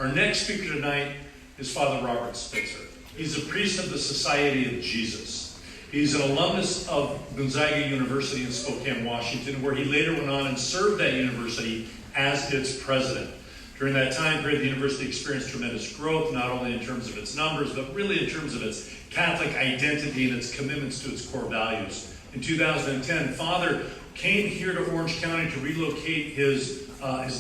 Our next speaker tonight is Father Robert Spitzer. He's a priest of the Society of Jesus. He's an alumnus of Gonzaga University in Spokane, Washington, where he later went on and served that university as its president. During that time period, the university experienced tremendous growth, not only in terms of its numbers, but really in terms of its Catholic identity and its commitments to its core values. In 2010, Father came here to Orange County to relocate his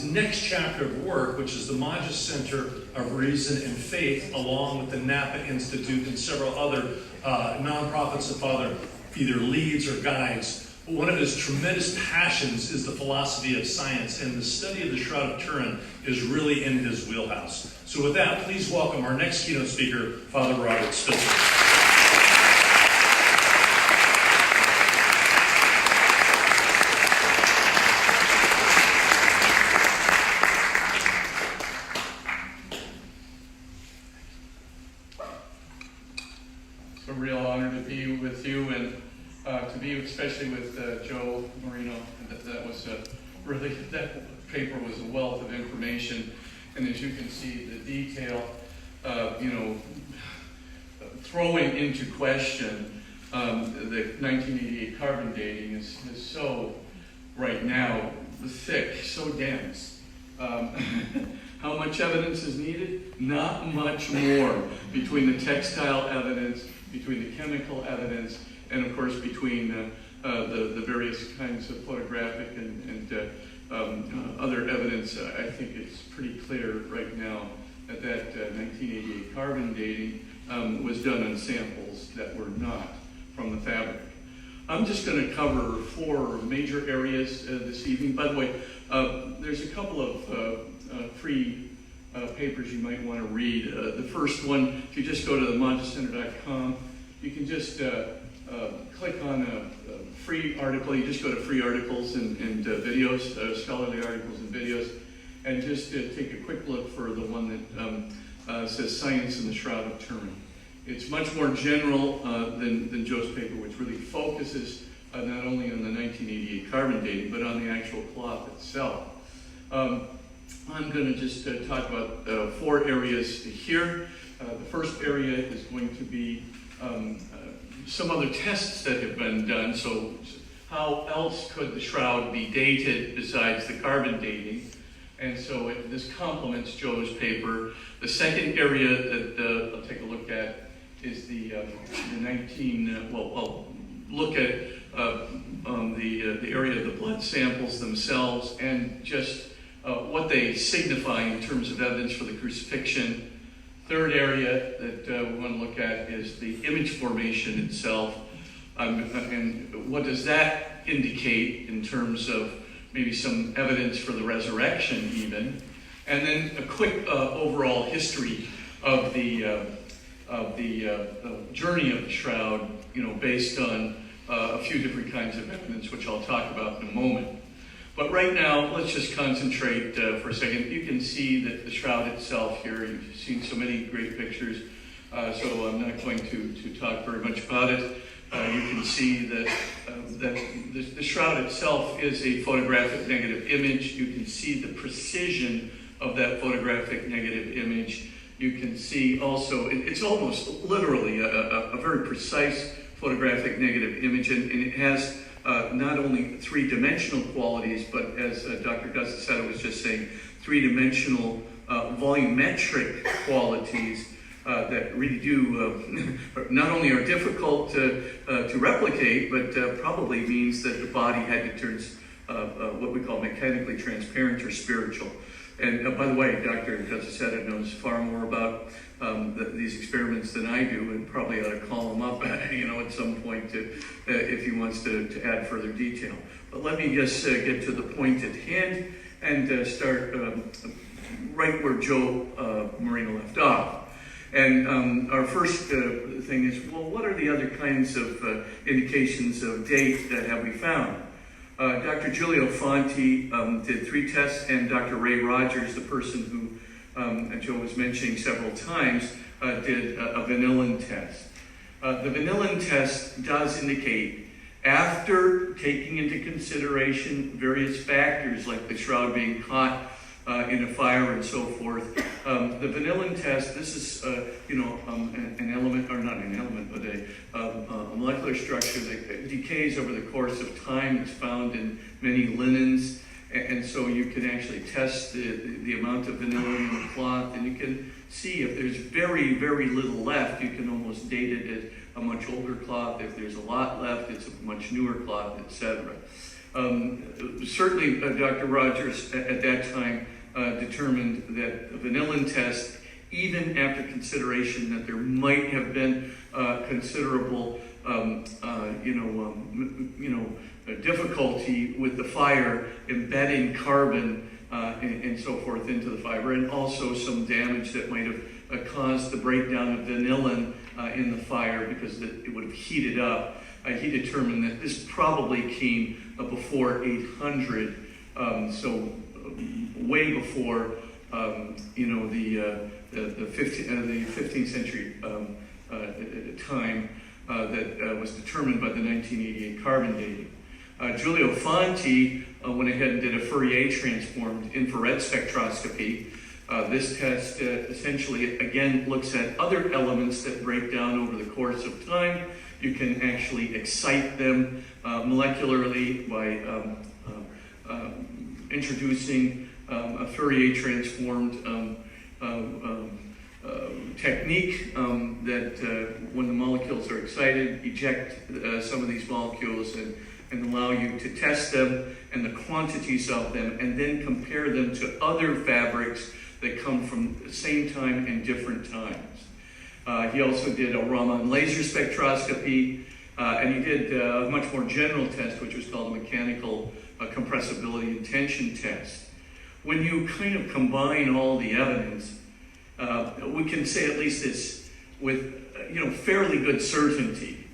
next chapter of work, which is the Magis Center of Reason and Faith, along with the Napa Institute and several other nonprofits that Father either leads or guides. But one of his tremendous passions is the philosophy of science, and the study of the Shroud of Turin is really in his wheelhouse. So with that, please welcome our next keynote speaker, Father Robert Spitzer. A real honor to be with you and to be especially with Joe Marino. That was really, that paper was a wealth of information, and as you can see, the detail, throwing into question the 1988 carbon dating is so right now thick, so dense. How much evidence is needed? Not much more between the textile evidence, between the chemical evidence, and of course between the various kinds of photographic and other evidence. I think it's pretty clear right now that 1988 carbon dating was done on samples that were not from the fabric. I'm just going to cover 4 major areas this evening. By the way, there's a couple of free papers you might want to read. The first one, if you just go to the magiscenter.com, you can just click on a free article. You just go to free articles and videos, scholarly articles and videos, and just take a quick look for the one that says Science in the Shroud of Turin. It's much more general than Joe's paper, which really focuses not only on the 1988 carbon dating, but on the actual cloth itself. I'm going to just talk about 4 areas here. The first area is going to be some other tests that have been done. So how else could the shroud be dated besides the carbon dating? And so this complements Joe's paper. The second area that I'll take a look at is I'll look at the area of the blood samples themselves and just what they signify in terms of evidence for the crucifixion. Third area that we want to look at is the image formation itself, and what does that indicate in terms of maybe some evidence for the resurrection even, and then a quick overall history of the journey of the shroud, based on a few different kinds of evidence, which I'll talk about in a moment. But right now, let's just concentrate for a second. You can see that the shroud itself here, you've seen so many great pictures, so I'm not going to talk very much about it. You can see that the shroud itself is a photographic negative image. You can see the precision of that photographic negative image. You can see also, it's almost literally a very precise photographic negative image, and it has not only 3-dimensional qualities, but as Dr. Gonzaga was just saying, 3-dimensional volumetric qualities that really do, not only are difficult to replicate, but probably means that the body had to turn what we call mechanically transparent or spiritual. And by the way, Dr. Gonzaga knows far more about these experiments than I do, and probably ought to call him up, at some point if he wants to add further detail. But let me just get to the point at hand and start right where Joe Marino left off. And our first thing is, well, what are the other kinds of indications of date that have we found? Dr. Giulio Fonti did 3 tests, and Dr. Ray Rogers, the person who Joe was mentioning several times, did a vanillin test. The vanillin test does indicate, after taking into consideration various factors like the shroud being hot, in a fire and so forth. The vanillin test, this is, an element, or not an element, but a molecular structure that decays over the course of time. It's found in many linens, and so you can actually test the amount of vanillin in the cloth, and you can see if there's very, very little left, you can almost date it as a much older cloth. If there's a lot left, it's a much newer cloth, etc. Certainly, Dr. Rogers at that time determined that the vanillin test, even after consideration that there might have been considerable, difficulty with the fire embedding carbon and so forth into the fiber, and also some damage that might have caused the breakdown of vanillin in the fire because it would have heated up. He determined that this probably came before 800, so way before the 15th century time that was determined by the 1988 carbon dating. Giulio Fanti went ahead and did a Fourier transformed infrared spectroscopy. This test essentially, again, looks at other elements that break down over the course of time. You can actually excite them molecularly by introducing a Fourier transformed technique that when the molecules are excited, eject some of these molecules and allow you to test them and the quantities of them, and then compare them to other fabrics that come from the same time and different times. He also did a Raman laser spectroscopy, and he did a much more general test, which was called a mechanical compressibility and tension test. When you kind of combine all the evidence, we can say at least this with fairly good certainty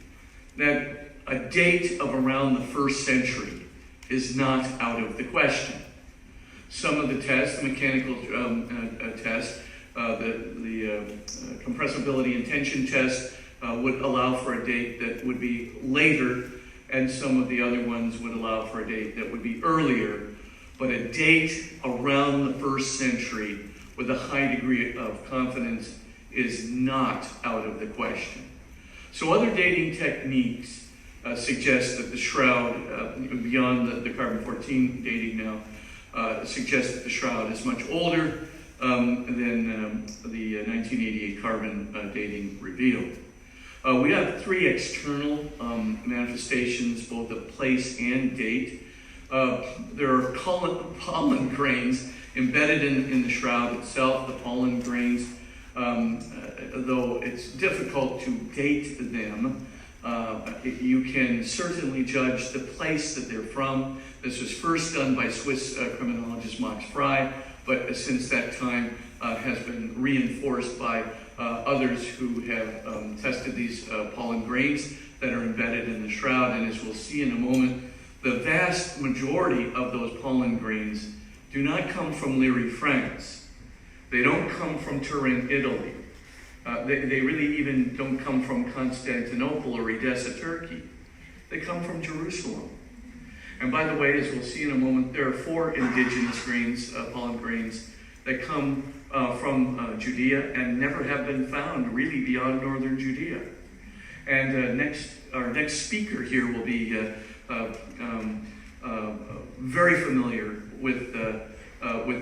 that a date of around the 1st century is not out of the question. Some of the tests, the mechanical test, the compressibility and tension test would allow for a date that would be later, and some of the other ones would allow for a date that would be earlier. But a date around the 1st century with a high degree of confidence is not out of the question. So other dating techniques suggest that the shroud, beyond the carbon-14 dating now, suggests that the shroud is much older than the 1988 carbon dating revealed. We have 3 external manifestations, both of place and date. There are pollen grains embedded in the shroud itself. The pollen grains, though it's difficult to date them, you can certainly judge the place that they're from. This was first done by Swiss criminologist Max Frey, but since that time has been reinforced by others who have tested these pollen grains that are embedded in the shroud. And as we'll see in a moment, the vast majority of those pollen grains do not come from Liri, France. They don't come from Turin, Italy. They really even don't come from Constantinople or Edessa, Turkey. They come from Jerusalem. And by the way, as we'll see in a moment, there are 4 indigenous grains, pollen grains, that come from Judea and never have been found really beyond northern Judea. And our next speaker here will be very familiar with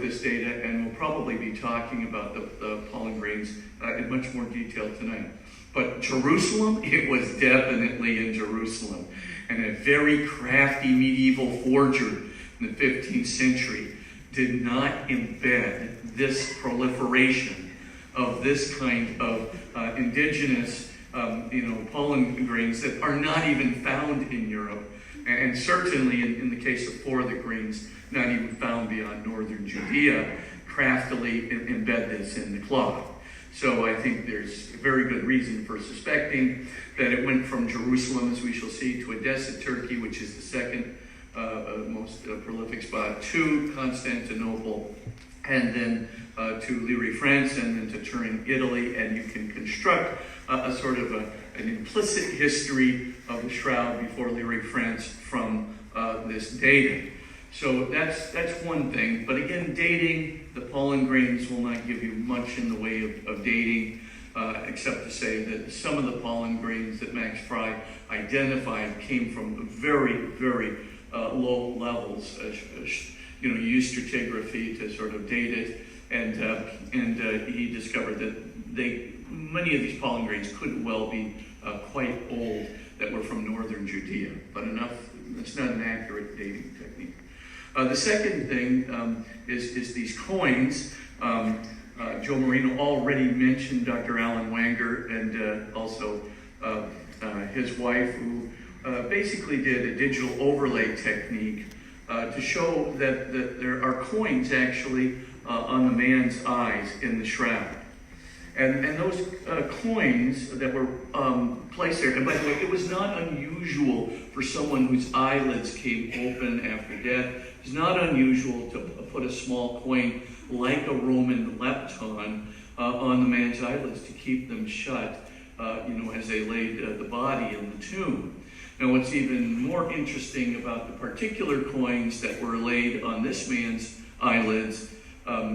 this data, and we'll probably be talking about the pollen grains in much more detail tonight. But Jerusalem, it was definitely in Jerusalem. And a very crafty medieval forger in the 15th century did not embed this proliferation of this kind of indigenous pollen grains that are not even found in Europe. And certainly in the case of 4 of the grains, not even found beyond northern Judea, craftily embed this in the cloth. So I think there's a very good reason for suspecting that it went from Jerusalem, as we shall see, to Edessa, Turkey, which is the second most prolific spot, to Constantinople, and then to Liri, France, and then to Turin, Italy. And you can construct a sort of an implicit history of the shroud before Liri, France from this data. So that's one thing. But again, dating, the pollen grains will not give you much in the way of dating, except to say that some of the pollen grains that Max Fry identified came from very, very low levels. You used stratigraphy to sort of date it, and he discovered that many of these pollen grains could well be quite old, that were from northern Judea, but it's not an accurate dating technique. The second thing is these coins. Joe Marino already mentioned Dr. Alan Wanger and also his wife, who basically did a digital overlay technique to show that there are coins actually on the man's eyes in the shroud. And those coins that were placed there, and by the way, it was not unusual for someone whose eyelids came open after death. It's not unusual to put a small coin like a Roman lepton on the man's eyelids to keep them shut, as they laid the body in the tomb. Now, what's even more interesting about the particular coins that were laid on this man's eyelids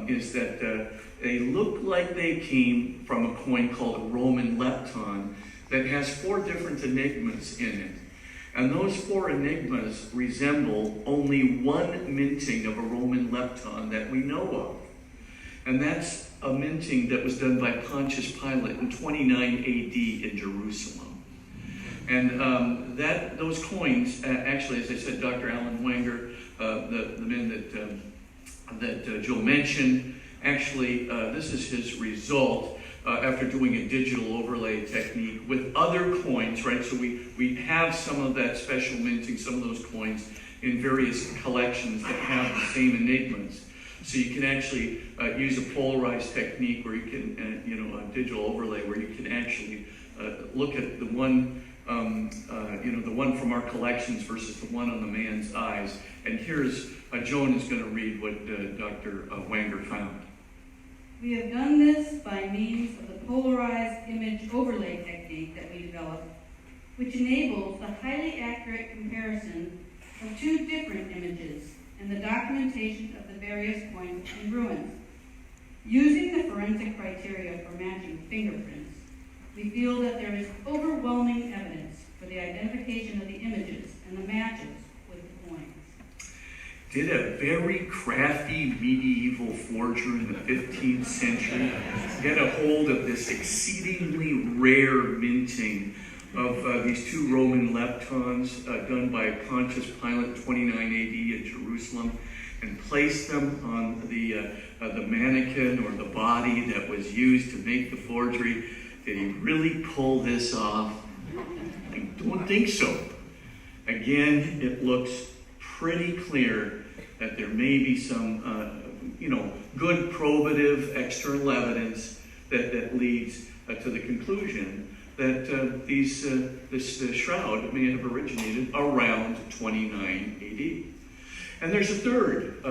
is that they look like they came from a coin called a Roman lepton that has 4 different enigmas in it. And those 4 enigmas resemble only one minting of a Roman lepton that we know of. And that's a minting that was done by Pontius Pilate in 29 AD in Jerusalem. And those coins, actually, as I said, Dr. Alan Wanger, the man that Joe mentioned, actually, this is his result after doing a digital overlay technique with other coins, right? So we have some of that special minting, some of those coins in various collections that have the same enigmas. So you can actually use a polarized technique where you can, a digital overlay where you can actually look at the one, the one from our collections versus the one on the man's eyes. And here's, Joan is going to read what Dr. Wanger found. We have done this by means of the polarized image overlay technique that we developed, which enables the highly accurate comparison of 2 different images and the documentation of the various coins and ruins. Using the forensic criteria for matching fingerprints, we feel that there is overwhelming evidence for the identification of the images and the matches with the coins. Did a very crafty medieval forger in the 15th century get a hold of this exceedingly rare minting of these 2 Roman leptons done by Pontius Pilate 29 AD in Jerusalem, and placed them on the mannequin or the body that was used to make the forgery? Did he really pull this off? I don't think so. Again, it looks pretty clear that there may be some, good probative external evidence that leads to the conclusion that this shroud may have originated around 29 AD. And there's a third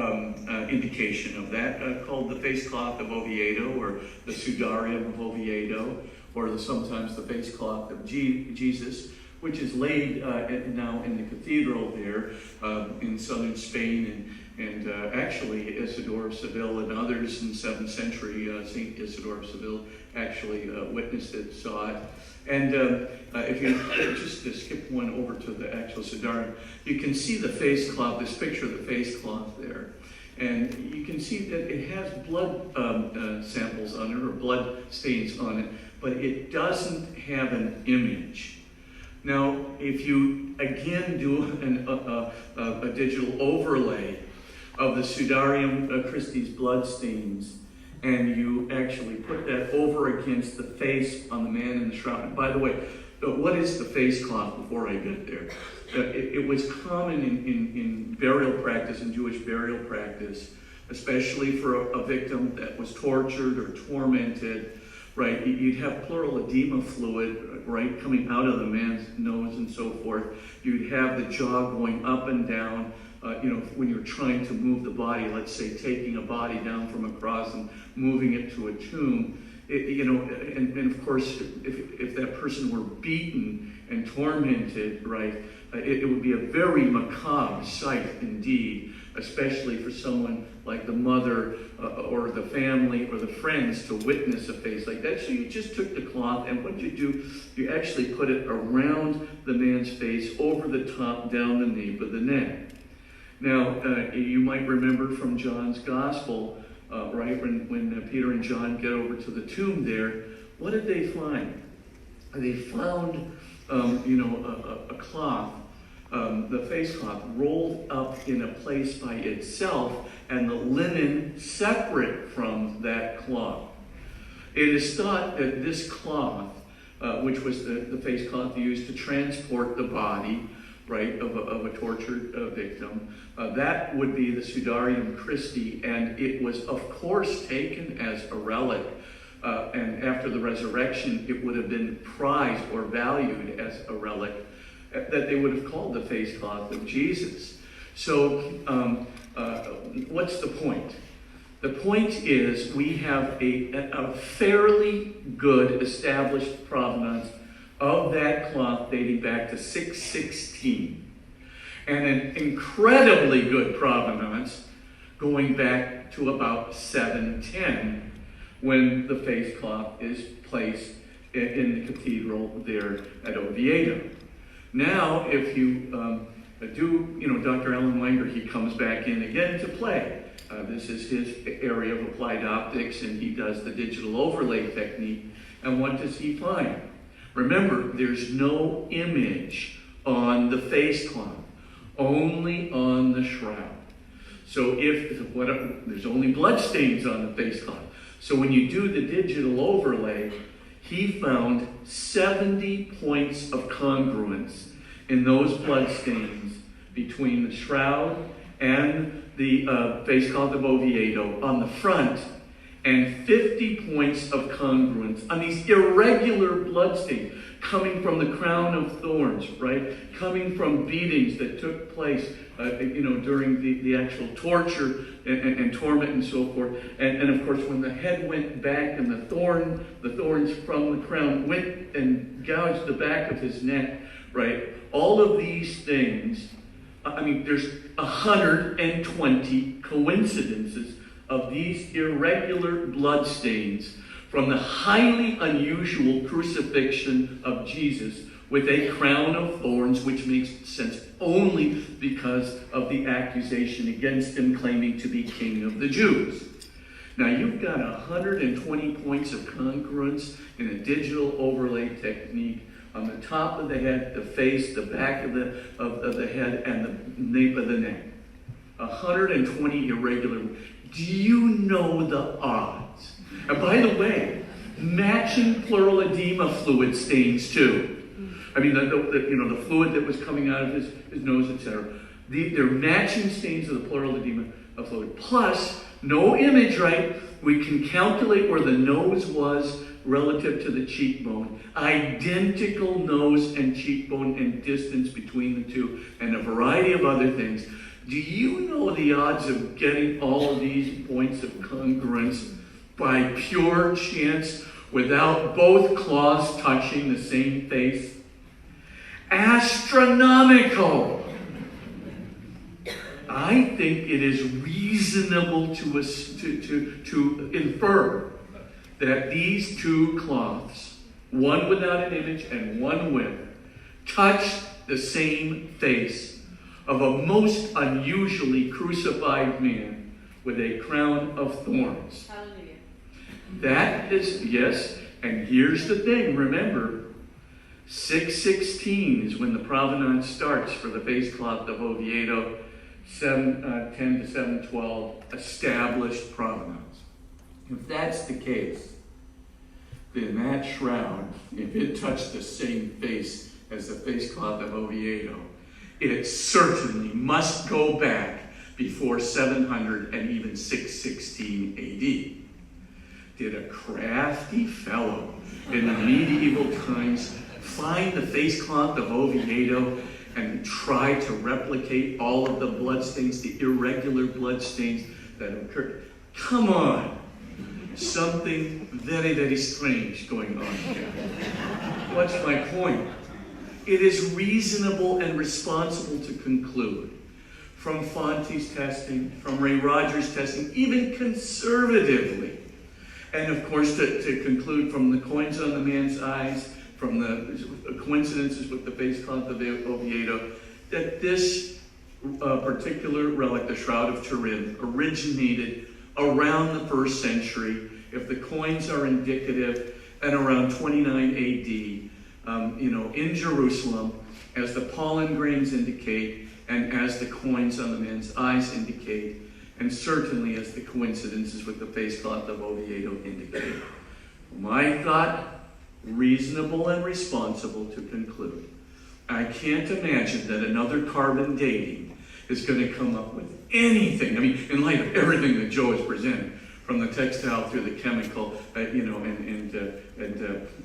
indication of that called the face cloth of Oviedo, or the sudarium of Oviedo, or sometimes the face cloth of Jesus, which is laid now in the cathedral there in southern Spain, and actually Isidore of Seville and others in the 7th century, St. Isidore of Seville actually witnessed it, saw it. And if you just to skip one over to the actual sudarium, you can see the face cloth, this picture of the face cloth there. And you can see that it has blood samples on it, or blood stains on it, but it doesn't have an image. Now, if you again do a digital overlay of the Sudarium Christi's blood stains, and you actually put that over against the face on the man in the shroud. And by the way, what is the face cloth before I get there? It was common in burial practice, in Jewish burial practice, especially for a victim that was tortured or tormented, right? You'd have pleural edema fluid, right, coming out of the man's nose and so forth. You'd have the jaw going up and down, when you're trying to move the body, let's say taking a body down from a cross and moving it to a tomb. And of course, if that person were beaten and tormented, right, it would be a very macabre sight indeed especially for someone like the mother or the family or the friends to witness a face like that. So you just took the cloth, and what you do, you actually put it around the man's face, over the top, down the nape of the neck. Now, you might remember from John's Gospel, right, when Peter and John get over to the tomb there, what did they find? They found, a cloth, the face cloth, rolled up in a place by itself, and the linen separate from that cloth. It is thought that this cloth, which was the face cloth used to transport the body, right, of a tortured victim, that would be the Sudarium Christi, and it was, of course, taken as a relic. And after the resurrection, it would have been prized or valued as a relic that they would have called the face cloth of Jesus. So what's the point? The point is we have a fairly good established provenance of that cloth dating back to 616, and an incredibly good provenance going back to about 710, when the face cloth is placed in the cathedral there at Oviedo. Now, if you Dr. Alan Wenger, he comes back in again to play. This is his area of applied optics, and he does the digital overlay technique. And what does he find? Remember, there's no image on the face cloth, only on the shroud. So there's only blood stains on the face cloth. So when you do the digital overlay, he found 70 points of congruence in those blood stains between the shroud and the face cloth of Oviedo on the front, and 50 points of congruence on these irregular blood stains coming from the crown of thorns, right? Coming from beatings that took place, during the actual torture and torment and so forth. And of course, when the head went back and the thorns from the crown went and gouged the back of his neck, right? All of these things, there's 120 coincidences of these irregular blood stains from the highly unusual crucifixion of Jesus with a crown of thorns, which makes sense only because of the accusation against him claiming to be king of the Jews. Now, you've got 120 points of congruence in a digital overlay technique on the top of the head, the face, the back of the head, and the nape of the neck. 120 irregular. Do you know the odds? And by the way, matching pleural edema fluid stains too. The fluid that was coming out of his nose, etc. They're matching stains of the pleural edema fluid. Plus, no image, right? We can calculate where the nose was relative to the cheekbone. Identical nose and cheekbone and distance between the two, and a variety of other things. Do you know the odds of getting all of these points of congruence by pure chance without both claws touching the same face? Astronomical! I think it is reasonable to infer that these two cloths, one without an image and one with, touched the same face of a most unusually crucified man with a crown of thorns. Hallelujah. That is, yes, and here's the thing, remember, 616 is when the provenance starts for the face cloth of Oviedo, 710 to 712, established provenance. If that's the case, then that shroud, if it touched the same face as the face cloth of Oviedo, it certainly must go back before 700 and even 616 AD. Did a crafty fellow in the medieval times find the face cloth of Oviedo and try to replicate all of the bloodstains, the irregular bloodstains that occurred? Come on! Something very, very strange going on here. What's my point? It is reasonable and responsible to conclude from Fonte's testing, from Ray Rogers' testing, even conservatively. And of course, to conclude, from the coins on the man's eyes, from the coincidences with the face cloth of Oviedo, that this particular relic, the Shroud of Turin, originated around the 1st century, if the coins are indicative, and around 29 AD, in Jerusalem, as the pollen grains indicate, and as the coins on the man's eyes indicate, and certainly as the coincidences with the face cloth of Oviedo indicate. My thought, reasonable and responsible to conclude. I can't imagine that another carbon dating is going to come up with anything. I mean, in light of everything that Joe has presented, from the textile through the chemical, and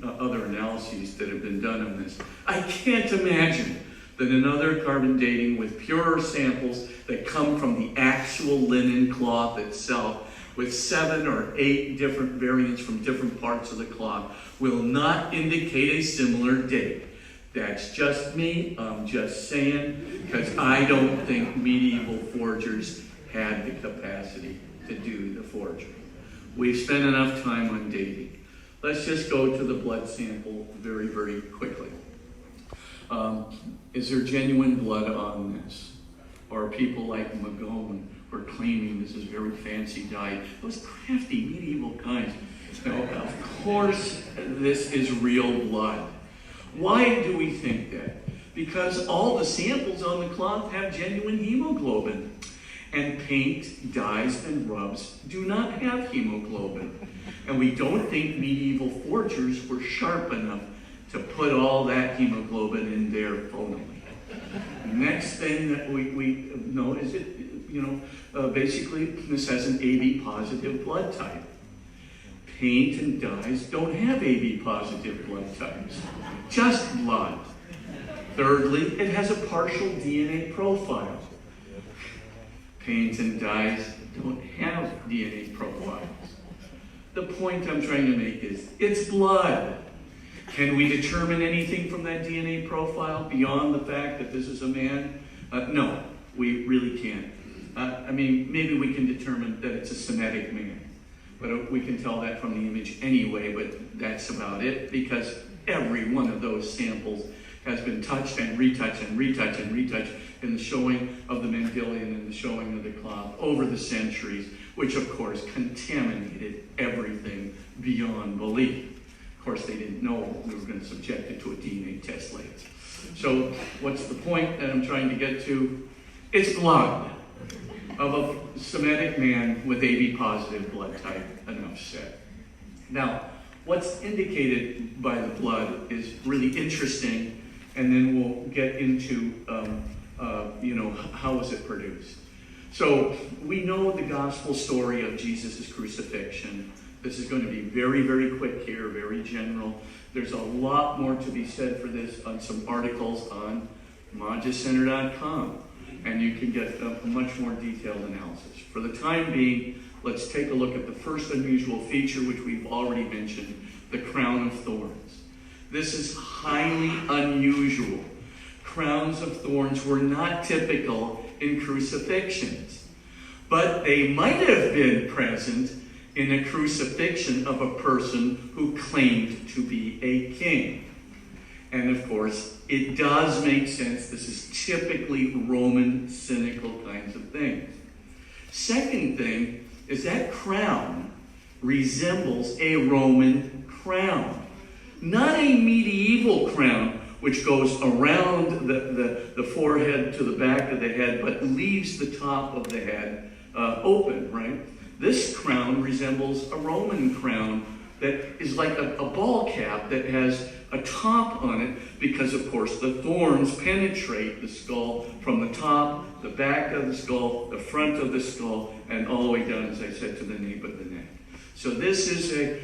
other analyses that have been done on this, I can't imagine that another carbon dating with purer samples that come from the actual linen cloth itself, with 7 or 8 different variants from different parts of the cloth, will not indicate a similar date. That's just me, I'm just saying, because I don't think medieval forgers had the capacity to do the forgery. We've spent enough time on dating. Let's just go to the blood sample very, very quickly. Is there genuine blood on this? Or people like Magone were claiming this is very fancy dye? Those crafty medieval kinds. Now, of course, this is real blood. Why do we think that? Because all the samples on the cloth have genuine hemoglobin. And paint, dyes, and rubs do not have hemoglobin. And we don't think medieval forgers were sharp enough to put all that hemoglobin in there phonally. Next thing that we know is basically this has an AB positive blood type. Paint and dyes don't have AB positive blood types, just blood. Thirdly, it has a partial DNA profile. Paints and dyes don't have DNA profiles. The point I'm trying to make is, it's blood. Can we determine anything from that DNA profile beyond the fact that this is a man? No, we really can't. Maybe we can determine that it's a Semitic man, but we can tell that from the image anyway, but that's about it, because every one of those samples has been touched and retouched and retouched and retouched in the showing of the Mendelian and the showing of the cloth over the centuries, which of course contaminated everything beyond belief. Of course, they didn't know we were going to subject it to a DNA test later. So what's the point that I'm trying to get to? It's blood of a Semitic man with AB positive blood type, enough said. Now, what's indicated by the blood is really interesting, and then we'll get into how was it produced. So we know the gospel story of Jesus' crucifixion. This is going to be very, very quick here, very general. There's a lot more to be said for this on some articles on magiscenter.com, and you can get a much more detailed analysis. For the time being, let's take a look at the first unusual feature, which we've already mentioned, the crown of thorns. This is highly unusual. Crowns of thorns were not typical in crucifixions, but they might have been present in a crucifixion of a person who claimed to be a king. And of course, it does make sense. This is typically Roman cynical kinds of things. Second thing is that crown resembles a Roman crown, not a medieval crown which goes around the forehead to the back of the head, but leaves the top of the head open, right? This crown resembles a Roman crown that is like a ball cap that has a top on it, because of course the thorns penetrate the skull from the top, the back of the skull, the front of the skull, and all the way down, as I said, to the nape of the neck. So this is a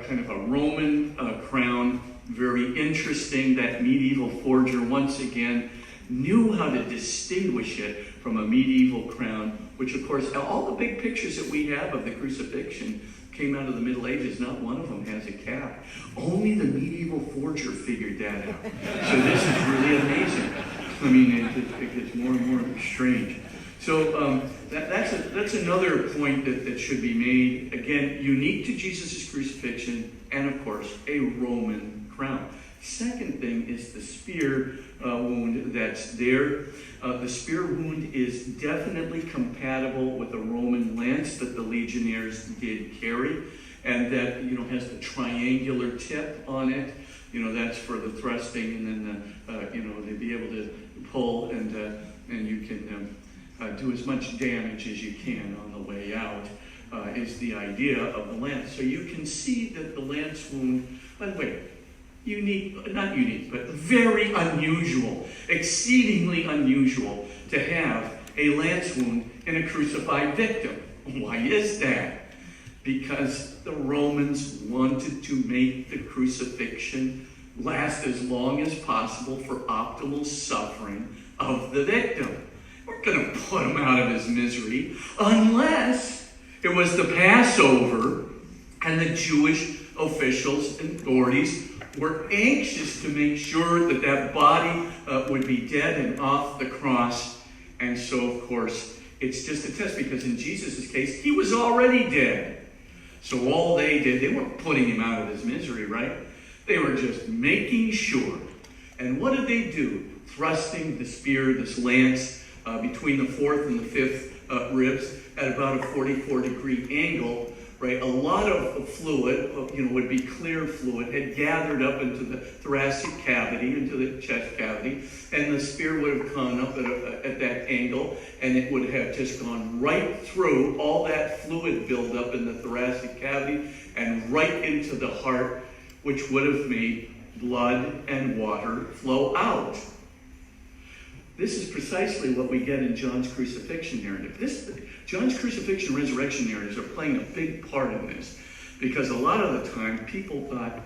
kind of a Roman crown, very interesting. That medieval forger, once again, knew how to distinguish it from a medieval crown, which of course, all the big pictures that we have of the crucifixion came out of the Middle Ages. Not one of them has a cap. Only the medieval forger figured that out. So this is really amazing. I mean, it gets more and more strange. So that's another point that should be made. Again, unique to Jesus' crucifixion, and of course, a Roman crown. Second thing is the spear wound that's there. The spear wound is definitely compatible with the Roman lance that the legionnaires did carry, and that has the triangular tip on it. That's for the thrusting, and then they'd be able to pull, and you can do as much damage as you can on the way out. Is the idea of the lance. So you can see that the lance wound, by the way, not unique, but very unusual, exceedingly unusual to have a lance wound in a crucified victim. Why is that? Because the Romans wanted to make the crucifixion last as long as possible for optimal suffering of the victim. We're going to put him out of his misery unless it was the Passover and the Jewish officials and authorities were anxious to make sure that that body would be dead and off the cross. And so, of course, it's just a test, because in Jesus' case, he was already dead. So all they did, they weren't putting him out of his misery, right? They were just making sure. And what did they do? Thrusting the spear, this lance, between the fourth and the fifth ribs at about a 44-degree angle, right? A lot of fluid, would be clear fluid, had gathered up into the thoracic cavity, into the chest cavity, and the spear would have gone up at that angle, and it would have just gone right through all that fluid buildup in the thoracic cavity and right into the heart, which would have made blood and water flow out. This is precisely what we get in John's crucifixion narrative. John's crucifixion resurrection narratives are playing a big part in this, because a lot of the time people thought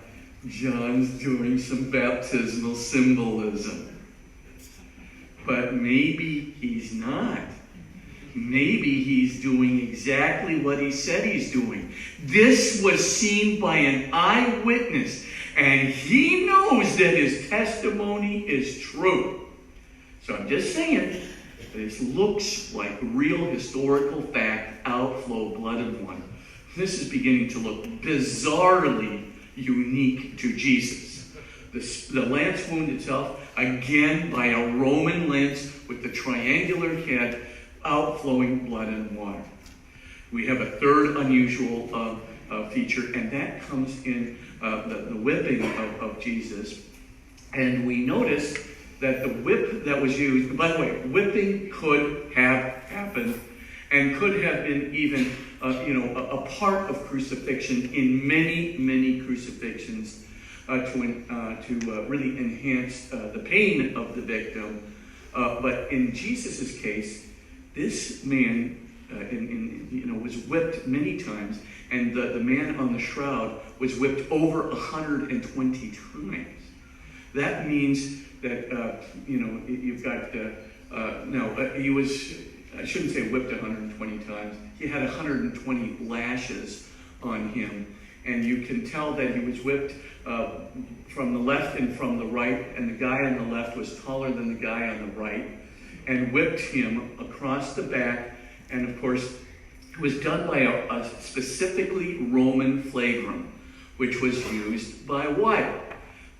John's doing some baptismal symbolism. But maybe he's not. Maybe he's doing exactly what he said he's doing. This was seen by an eyewitness, and he knows that his testimony is true. So I'm just saying, this looks like real historical fact, outflow blood and water. This is beginning to look bizarrely unique to Jesus. The lance wound itself, again, by a Roman lance with the triangular head, outflowing blood and water. We have a third unusual feature, and that comes in the whipping of Jesus. And we notice that the whip that was used, by the way, whipping could have happened and could have been even, a part of crucifixion in many, many crucifixions to really enhance the pain of the victim. But in Jesus' case, this man was whipped many times, and the man on the shroud was whipped over 120 times. That means that, you've got, he was, I shouldn't say whipped 120 times. He had 120 lashes on him. And you can tell that he was whipped from the left and from the right. And the guy on the left was taller than the guy on the right. And whipped him across the back. And of course, it was done by a specifically Roman flagrum, which was used by what?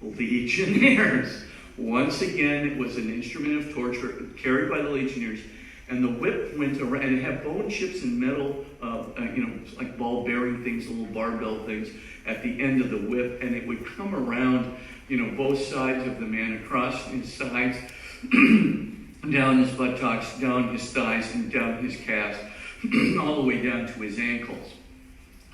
Legionnaires. Once again, it was an instrument of torture carried by the legionnaires, and the whip went around, and it had bone chips and metal, like ball-bearing things, little barbell things at the end of the whip, and it would come around, both sides of the man, across his sides, down his buttocks, down his thighs, and down his calves, all the way down to his ankles.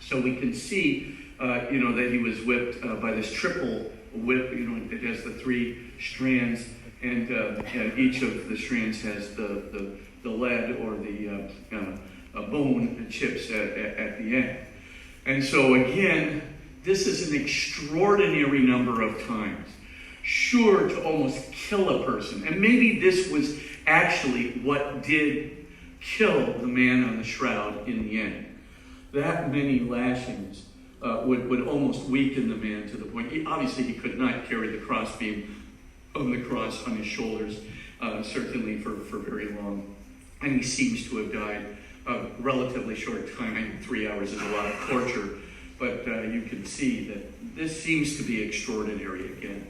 So we can see, that he was whipped by this triple whip. It has the three strands, and each of the strands has the lead or the bone chips at the end. And so again, this is an extraordinary number of times, sure to almost kill a person. And maybe this was actually what did kill the man on the shroud in the end. That many lashings would almost weaken the man to the point. Obviously, he could not carry the crossbeam of the cross on his shoulders, certainly for very long. and he seems to have died a relatively short time. I mean, 3 hours is a lot of torture, but you can see that this seems to be extraordinary again.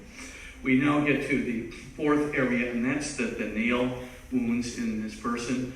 We now get to the fourth area, and that's the nail wounds in this person.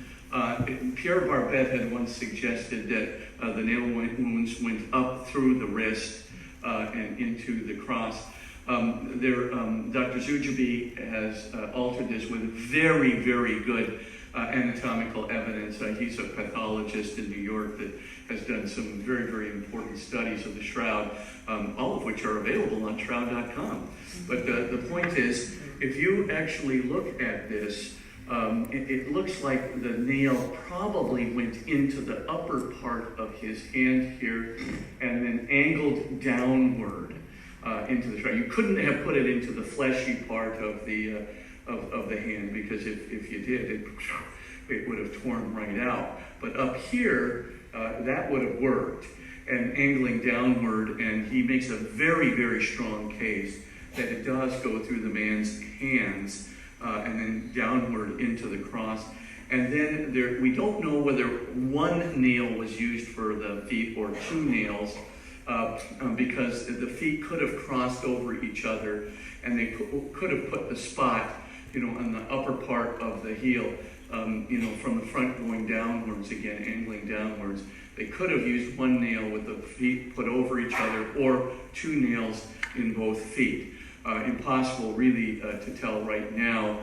Pierre Barbet had once suggested that the nail wounds went up through the wrist and into the cross. Dr. Zujabi has altered this with very, very good anatomical evidence. He's a pathologist in New York that has done some very, very important studies of the shroud, all of which are available on shroud.com. But the point is, if you actually look at this, it looks like the nail probably went into the upper part of his hand here and then angled downward into the shroud. You couldn't have put it into the fleshy part of the hand, because if you did, it would have torn right out. But up here, that would have worked. And angling downward, and he makes a very, very strong case that it does go through the man's hands and then downward into the cross. And then we don't know whether one nail was used for the feet or two nails, because the feet could have crossed over each other, and they could have put the spot, on the upper part of the heel, from the front going downwards again, angling downwards. They could have used one nail with the feet put over each other, or two nails in both feet. Impossible really to tell right now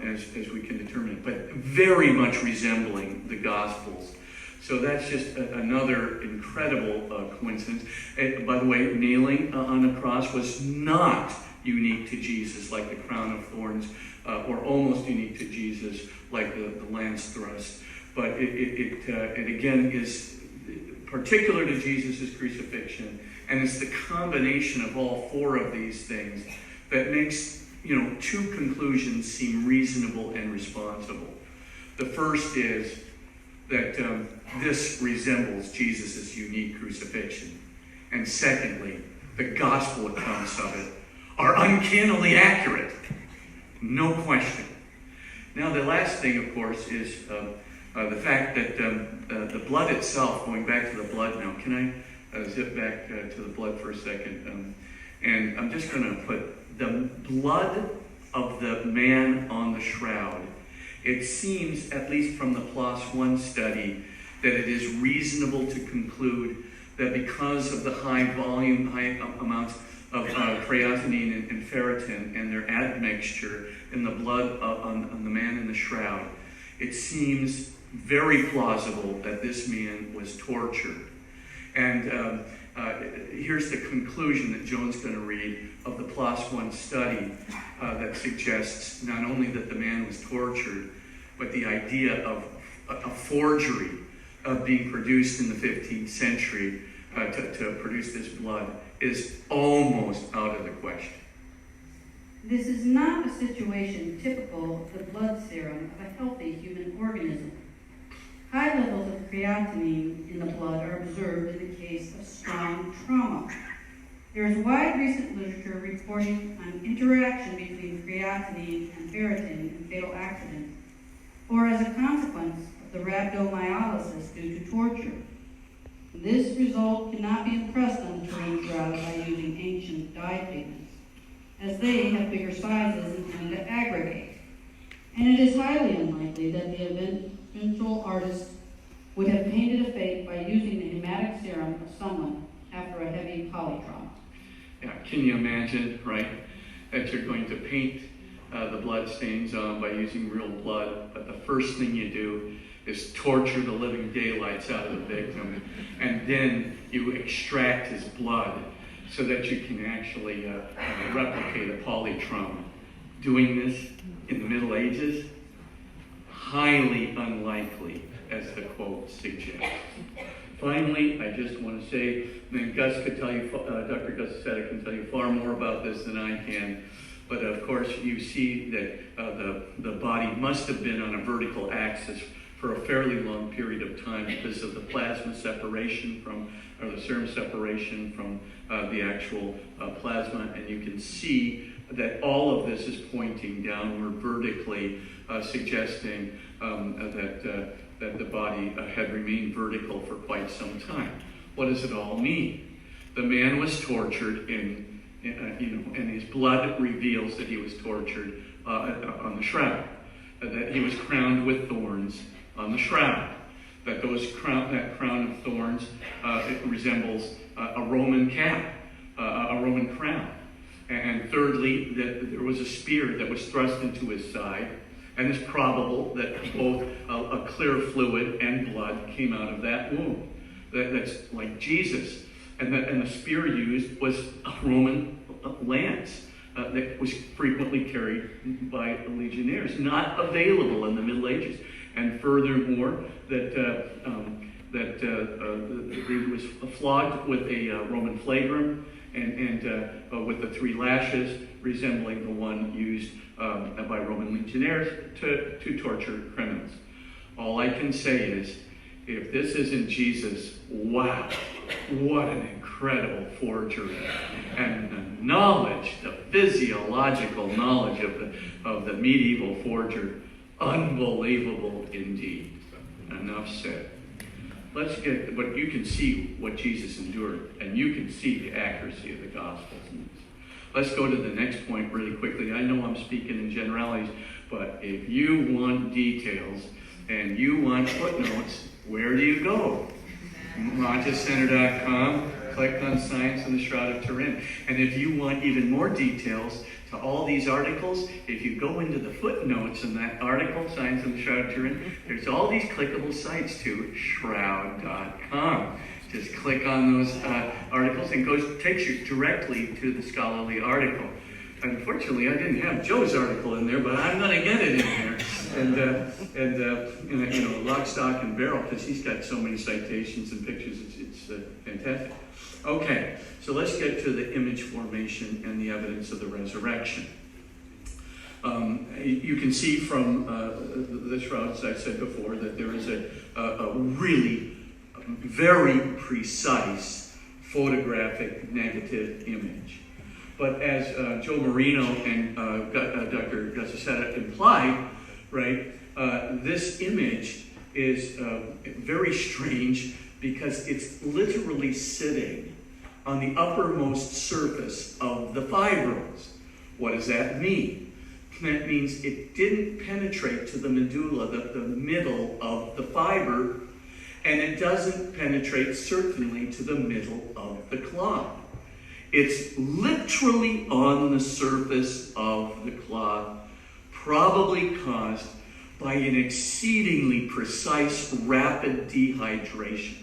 as we can determine it, but very much resembling the Gospels. So that's just another incredible coincidence. And by the way, nailing on the cross was not unique to Jesus like the crown of thorns, or almost unique to Jesus like the lance thrust. But it again is particular to Jesus' crucifixion, and it's the combination of all four of these things that makes two conclusions seem reasonable and responsible. The first is that this resembles Jesus' unique crucifixion. And secondly, the gospel accounts of it are uncannily accurate. No question. Now, the last thing, of course, is the fact that the blood itself, going back to the blood now, can I zip back to the blood for a second? And I'm just going to put the blood of the man on the shroud. It seems, at least from the PLOS One study, that it is reasonable to conclude that because of the high amounts of creatinine and ferritin and their admixture in the blood on the man in the shroud, it seems very plausible that this man was tortured. And here's the conclusion that Joan's going to read of the PLOS One study that suggests not only that the man was tortured, but the idea of a forgery being produced in the 15th century to produce this blood is almost out of the question. This is not a situation typical of the blood serum of a healthy human organism. High levels of creatinine in the blood are observed in the case of strong trauma. There is wide recent literature reporting on interaction between creatinine and ferritin in fatal accidents, or as a consequence of the rhabdomyolysis due to torture. This result cannot be impressed on the Turin shroud by using ancient dye pigments, as they have bigger sizes and tend to aggregate. And it is highly unlikely that the eventual artist would have painted a fake by using the hematic serum of someone after a heavy polytrauma. Yeah, can you imagine, right, that you're going to paint the blood stains on by using real blood, but the first thing you do is torture the living daylights out of the victim, and then you extract his blood so that you can actually replicate a polytrauma. Doing this in the Middle Ages? Highly unlikely, as the quote suggests. Finally, I just want to say, Gus could tell you, Dr. Gus Center can tell you far more about this than I can, but of course you see that the body must have been on a vertical axis for a fairly long period of time because of the plasma separation or the serum separation from the actual plasma, and you can see that all of this is pointing downward vertically, suggesting that the body had remained vertical for quite some time. What does it all mean? The man was tortured, and his blood reveals that he was tortured on the shroud. That he was crowned with thorns on the shroud. That that crown of thorns it resembles a Roman cap, a Roman crown. And thirdly, that there was a spear that was thrust into his side, and it's probable that both a clear fluid and blood came out of that wound. That's like Jesus. And the spear used was a Roman lance that was frequently carried by legionnaires, not available in the Middle Ages. And furthermore, that he was flogged with a Roman flagrum and with the 3 lashes, resembling the one used by Roman legionnaires to torture criminals. All I can say is, if this isn't Jesus, wow, what an incredible forgery. And the knowledge, the physiological knowledge of the medieval forger, unbelievable indeed. Enough said. Let's get, but you can see what Jesus endured, and you can see the accuracy of the Gospels. Let's go to the next point really quickly. I know I'm speaking in generalities, but if you want details and you want footnotes, where do you go? MagisCenter.com. Click on Science and the Shroud of Turin. And if you want even more details to all these articles, if you go into the footnotes in that article, Science and the Shroud of Turin, there's all these clickable sites to shroud.com. Just click on those articles and takes you directly to the scholarly article. Unfortunately, I didn't have Joe's article in there, but I'm going to get it in there. And lock, stock, and barrel, because he's got so many citations and pictures. It's fantastic. Okay, so let's get to the image formation and the evidence of the resurrection. You can see from the shrouds, I said before, that there is a really very precise photographic negative image. But as Joe Marino and Dr. Jesuit implied, right, this image is very strange because it's literally sitting on the uppermost surface of the fibrils. What does that mean? That means it didn't penetrate to the medulla, the middle of the fiber, and it doesn't penetrate certainly to the middle of the cloth. It's literally on the surface of the cloth, probably caused by an exceedingly precise rapid dehydration.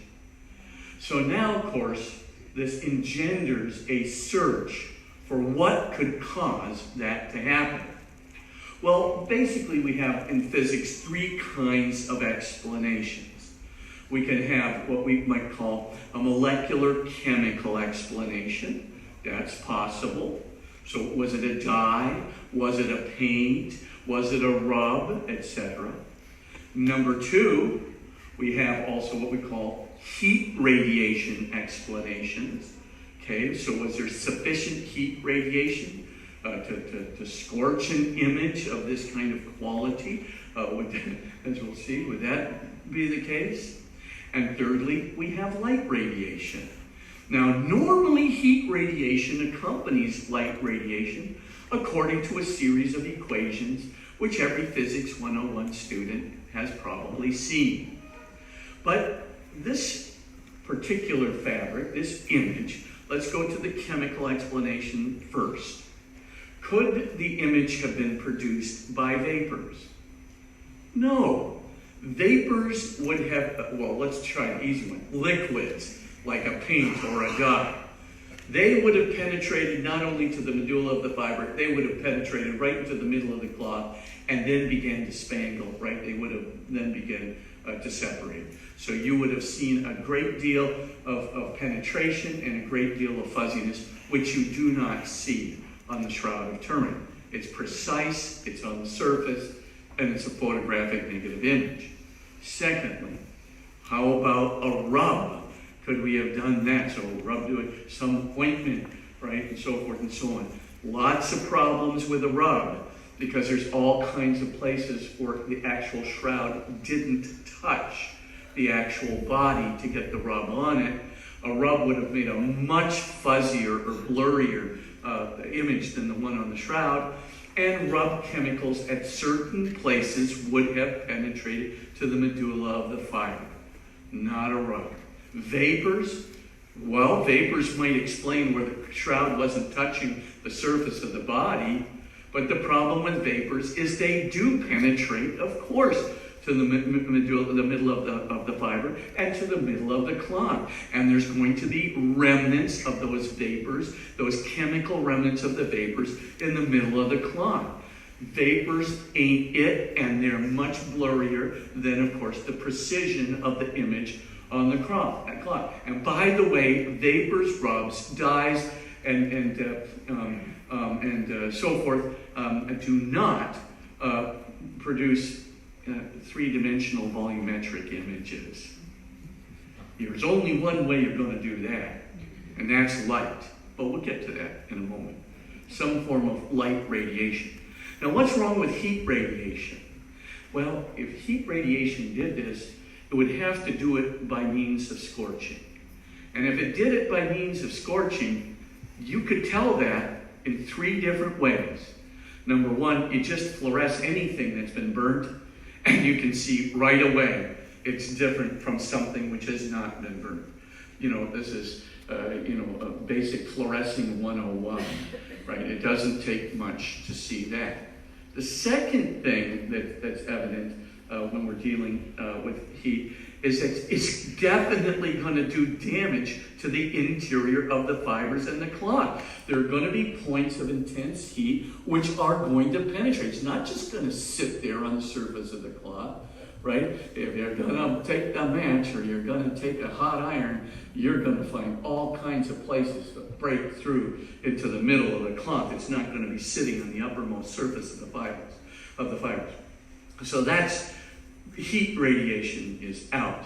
So now, of course, this engenders a search for what could cause that to happen. Well, basically we have in physics 3 kinds of explanations. We can have what we might call a molecular chemical explanation. That's possible. So was it a dye? Was it a paint? Was it a rub? Etc. Number 2, we have also what we call heat radiation explanations. Okay, so was there sufficient heat radiation to scorch an image of this kind of quality? As we'll see, would that be the case? And thirdly, we have light radiation. Now, normally heat radiation accompanies light radiation according to a series of equations which every Physics 101 student has probably seen. But this particular fabric, this image, let's go to the chemical explanation first. Could the image have been produced by vapors? No. Vapors would have, well, let's try an easy one. Liquids, like a paint or a dye. They would have penetrated not only to the medulla of the fiber, they would have penetrated right into the middle of the cloth and then began to spangle, right? They would have then begun to separate. So you would have seen a great deal of penetration and a great deal of fuzziness, which you do not see on the Shroud of Turin. It's precise, it's on the surface, and it's a photographic negative image. Secondly, how about a rub? Could we have done that? So rub to it, some ointment, right, and so forth and so on. Lots of problems with a rub, because there's all kinds of places where the actual shroud didn't touch the actual body to get the rub on it. A rub would have made a much fuzzier or blurrier image than the one on the shroud, and rub chemicals at certain places would have penetrated to the medulla of the fiber. Not a rub. Vapors, well, vapors might explain where the shroud wasn't touching the surface of the body, but the problem with vapors is they do penetrate, of course, to the medulla, the middle of the fiber, and to the middle of the cloth. And there's going to be remnants of those vapors, those chemical remnants of the vapors in the middle of the cloth. Vapors ain't it, and they're much blurrier than, of course, the precision of the image on the cloth. And by the way, vapors, rubs, dyes, and so forth do not produce three-dimensional volumetric images. There's only one way you're going to do that, and that's light. But we'll get to that in a moment. Some form of light radiation. Now, what's wrong with heat radiation? Well, if heat radiation did this, it would have to do it by means of scorching. And if it did it by means of scorching, you could tell that in three different ways. Number one, you just fluoresce anything that's been burnt, and you can see right away it's different from something which has not been burnt. You know, this is, a basic fluorescing 101, right? It doesn't take much to see that. The second thing that's evident when we're dealing with heat is that it's definitely going to do damage to the interior of the fibers and the cloth. There are going to be points of intense heat which are going to penetrate. It's not just going to sit there on the surface of the cloth, right? If you're going to take a match or you're going to take a hot iron, you're going to find all kinds of places to break through into the middle of the cloth. It's not going to be sitting on the uppermost surface of the fibers. So that's heat radiation is out.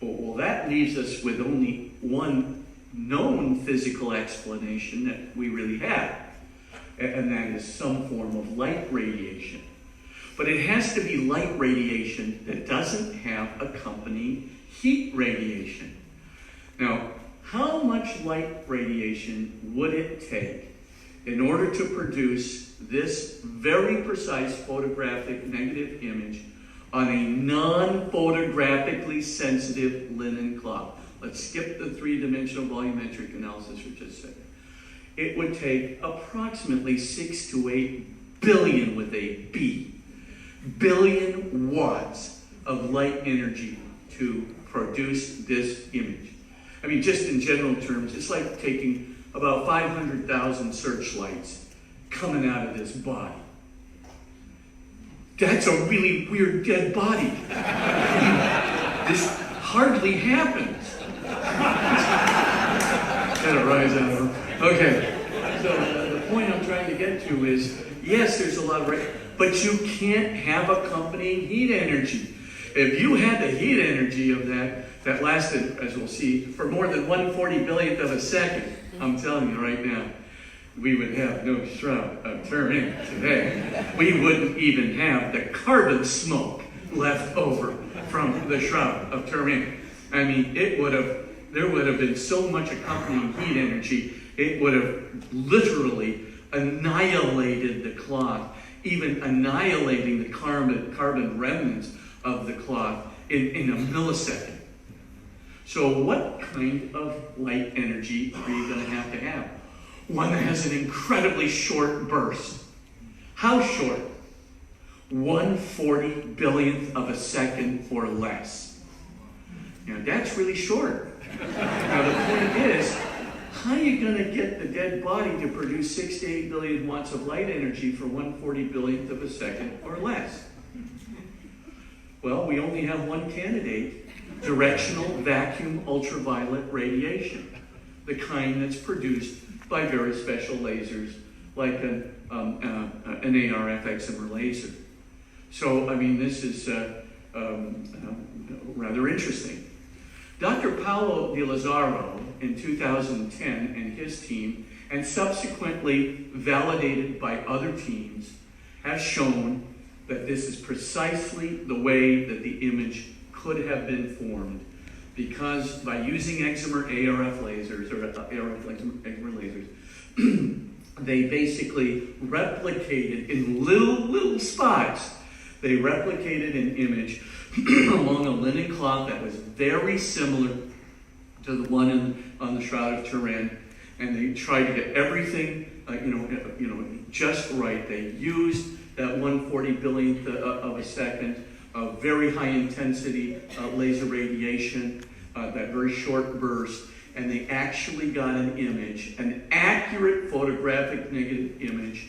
Well, that leaves us with only one known physical explanation that we really have, and that is some form of light radiation. But it has to be light radiation that doesn't have accompanying heat radiation. Now, how much light radiation would it take in order to produce this very precise photographic negative image on a non-photographically sensitive linen cloth? Let's skip the three-dimensional volumetric analysis for just a second. It would take approximately 6 to 8 billion, with a B, billion watts of light energy to produce this image. I mean, just in general terms, it's like taking about 500,000 searchlights coming out of this body. That's a really weird dead body. This hardly happens. Gotta rise out of her. Okay, so the point I'm trying to get to is, yes, there's a lot of radiation, but you can't have accompanying heat energy. If you had the heat energy of that lasted, as we'll see, for more than 1/40 billionth of a second, I'm telling you right now, we would have no Shroud of Turin today. We wouldn't even have the carbon smoke left over from the Shroud of Turin. I mean, there would have been so much accompanying heat energy, it would have literally annihilated the cloth, even annihilating the carbon remnants of the cloth in a millisecond. So what kind of light energy are you going to have? One that has an incredibly short burst. How short? 1/40 billionth of a second or less. Now that's really short. Now the point is, how are you going to get the dead body to produce 6 to 8 billion watts of light energy for 1/40 billionth of a second or less? Well, we only have one candidate: directional vacuum ultraviolet radiation, the kind that's produced by very special lasers like an ARF excimer laser. So, I mean, this is rather interesting. Dr. Paolo Di Lazzaro in 2010 and his team and subsequently validated by other teams, have shown that this is precisely the way that the image could have been formed, because by using excimer ARF lasers, or ARF excimer lasers, they basically replicated in little spots, they replicated an image along a linen cloth that was very similar to the one on the Shroud of Turin, and they tried to get everything just right. They used that 1/40 billionth of a second of very high intensity laser radiation, that very short burst, and they actually got an image, an accurate photographic negative image,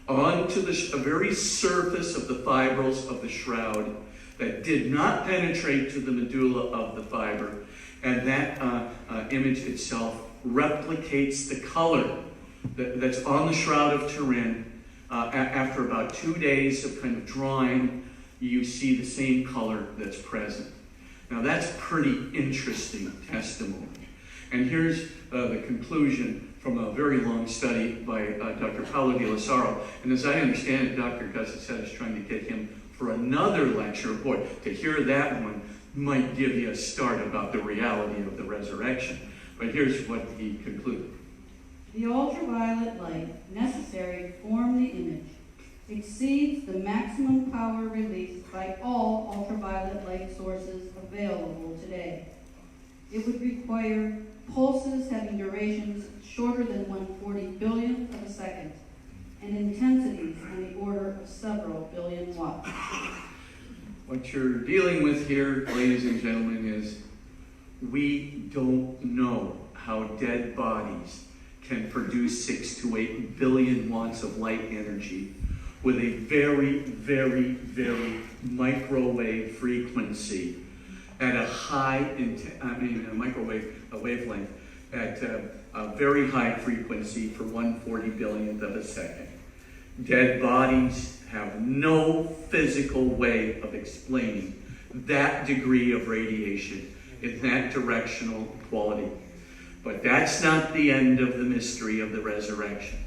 onto the very surface of the fibrils of the shroud that did not penetrate to the medulla of the fiber. And that image itself replicates the color that's on the Shroud of Turin. After about 2 days of kind of drawing, you see the same color that's present. Now that's pretty interesting testimony. And here's the conclusion from a very long study by Dr. Paolo Di Lazzaro. And as I understand it, Dr. Gusset is trying to get him for another lecture. Boy, to hear that one might give you a start about the reality of the resurrection. But here's what he concluded. The ultraviolet light necessary to form the image exceeds the maximum power released by all ultraviolet light sources available today. It would require pulses having durations shorter than 1/40 billionth of a second, and intensities on the order of several billion watts. What you're dealing with here, ladies and gentlemen, is we don't know how dead bodies can produce 6 to 8 billion watts of light energy with a very, very, very microwave frequency at a high, a wavelength at a very high frequency for 1/40 billionth of a second. Dead bodies have no physical way of explaining that degree of radiation in that directional quality. But that's not the end of the mystery of the resurrection.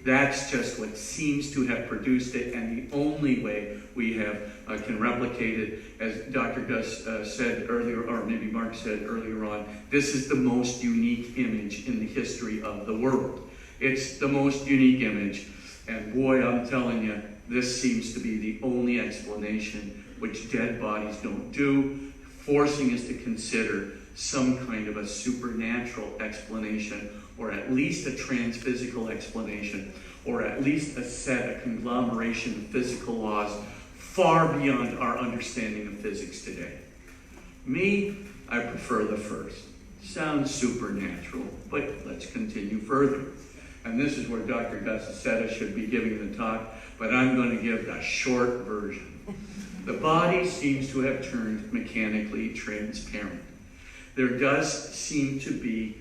That's just what seems to have produced it, and the only way we can replicate it, as Dr. Gus said earlier, or maybe Mark said earlier on, this is the most unique image in the history of the world. It's the most unique image, and boy, I'm telling you, this seems to be the only explanation which dead bodies don't do, forcing us to consider some kind of a supernatural explanation, or at least a transphysical explanation, or at least a conglomeration of physical laws far beyond our understanding of physics today. Me, I prefer the first. Sounds supernatural, but let's continue further. And this is where Dr. Gusset should be giving the talk, but I'm going to give the short version. The body seems to have turned mechanically transparent. There does seem to be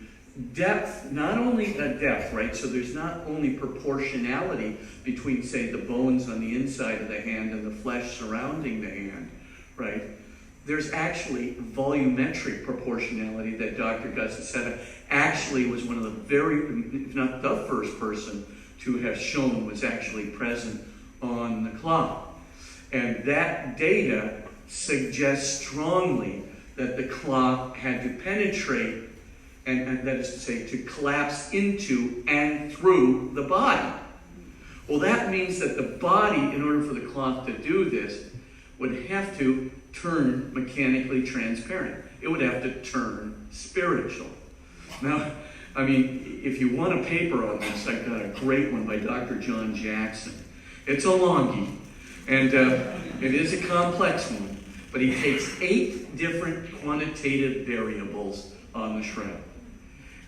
depth, not only a depth, right? So there's not only proportionality between, say, the bones on the inside of the hand and the flesh surrounding the hand, right? There's actually volumetric proportionality that Dr. Gusset actually was one of the very, if not the first person to have shown was actually present on the cloth. And that data suggests strongly that the cloth had to penetrate, and that is to say, to collapse into and through the body. Well, that means that the body, in order for the cloth to do this, would have to turn mechanically transparent. It would have to turn spiritual. Now, I mean, if you want a paper on this, I've got a great one by Dr. John Jackson. It's a longie, and it is a complex one, but he takes 8 different quantitative variables on the shroud,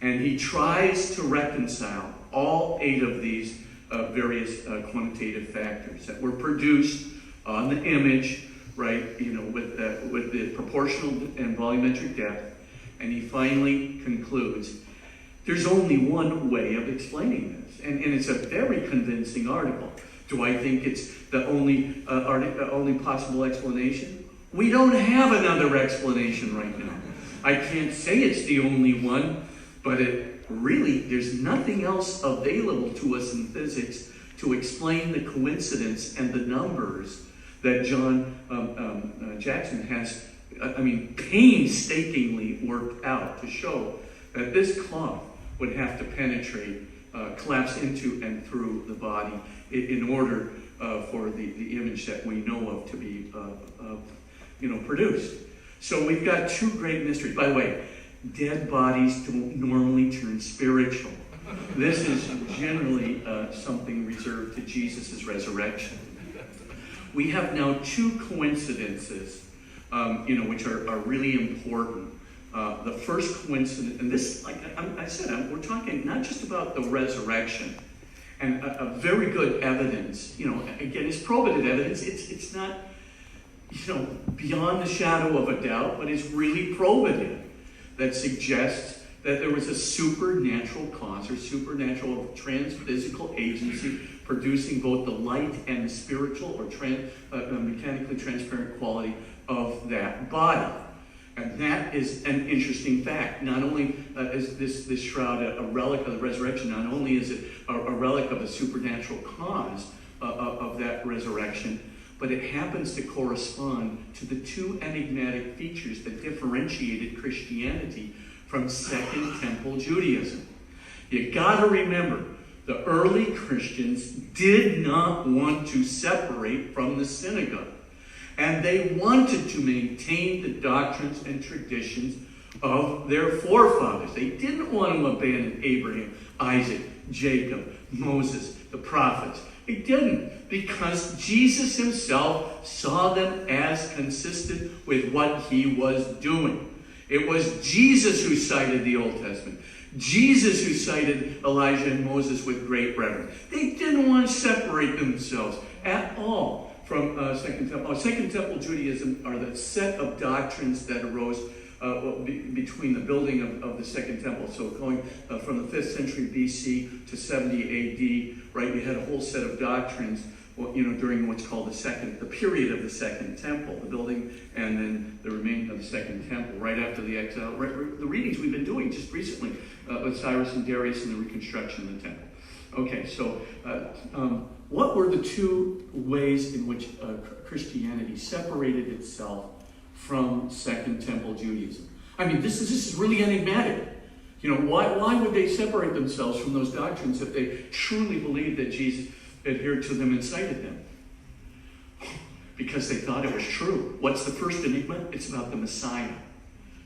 and he tries to reconcile all 8 of these various quantitative factors that were produced on the image, right? You know, with the proportional and volumetric depth, and he finally concludes there's only one way of explaining this, and it's a very convincing article. Do I think it's the only possible explanation? We don't have another explanation right now. I can't say it's the only one, but it really, there's nothing else available to us in physics to explain the coincidence and the numbers that John Jackson has, painstakingly worked out to show that this cloth would have to penetrate, collapse into and through the body in order for the image that we know of to be produced. So we've got two great mysteries. By the way, dead bodies don't normally turn spiritual. This is generally something reserved to Jesus' resurrection. We have now two coincidences, which are really important. The first coincidence, and this, like I said, we're talking not just about the resurrection, and a very good evidence. Again, it's probative evidence. It's not, beyond the shadow of a doubt, but it's really probative that suggests that there was a supernatural cause or supernatural transphysical agency producing both the light and the spiritual or mechanically transparent quality of that body. And that is an interesting fact. Not only is this shroud a relic of the resurrection, not only is it a relic of a supernatural cause of that resurrection, but it happens to correspond to the two enigmatic features that differentiated Christianity from Second Temple Judaism. You got to remember, the early Christians did not want to separate from the synagogue. And they wanted to maintain the doctrines and traditions of their forefathers. They didn't want to abandon Abraham, Isaac, Jacob, Moses, the prophets. They didn't, because Jesus himself saw them as consistent with what he was doing. It was Jesus who cited the Old Testament. Jesus who cited Elijah and Moses with great reverence. They didn't want to separate themselves at all from Second Temple. Second Temple Judaism are the set of doctrines that arose between the building of the Second Temple. So going from the 5th century BC to 70 AD, right? You had a whole set of doctrines, during what's called the period of the Second Temple, the building and then the remaining of the Second Temple, right after the exile. The readings we've been doing just recently with Cyrus and Darius and the reconstruction of the temple. Okay, so what were the two ways in which Christianity separated itself from Second Temple Judaism? This is really enigmatic. Why would they separate themselves from those doctrines if they truly believed that Jesus adhered to them and cited them? Because they thought it was true. What's the first enigma? It's about the Messiah.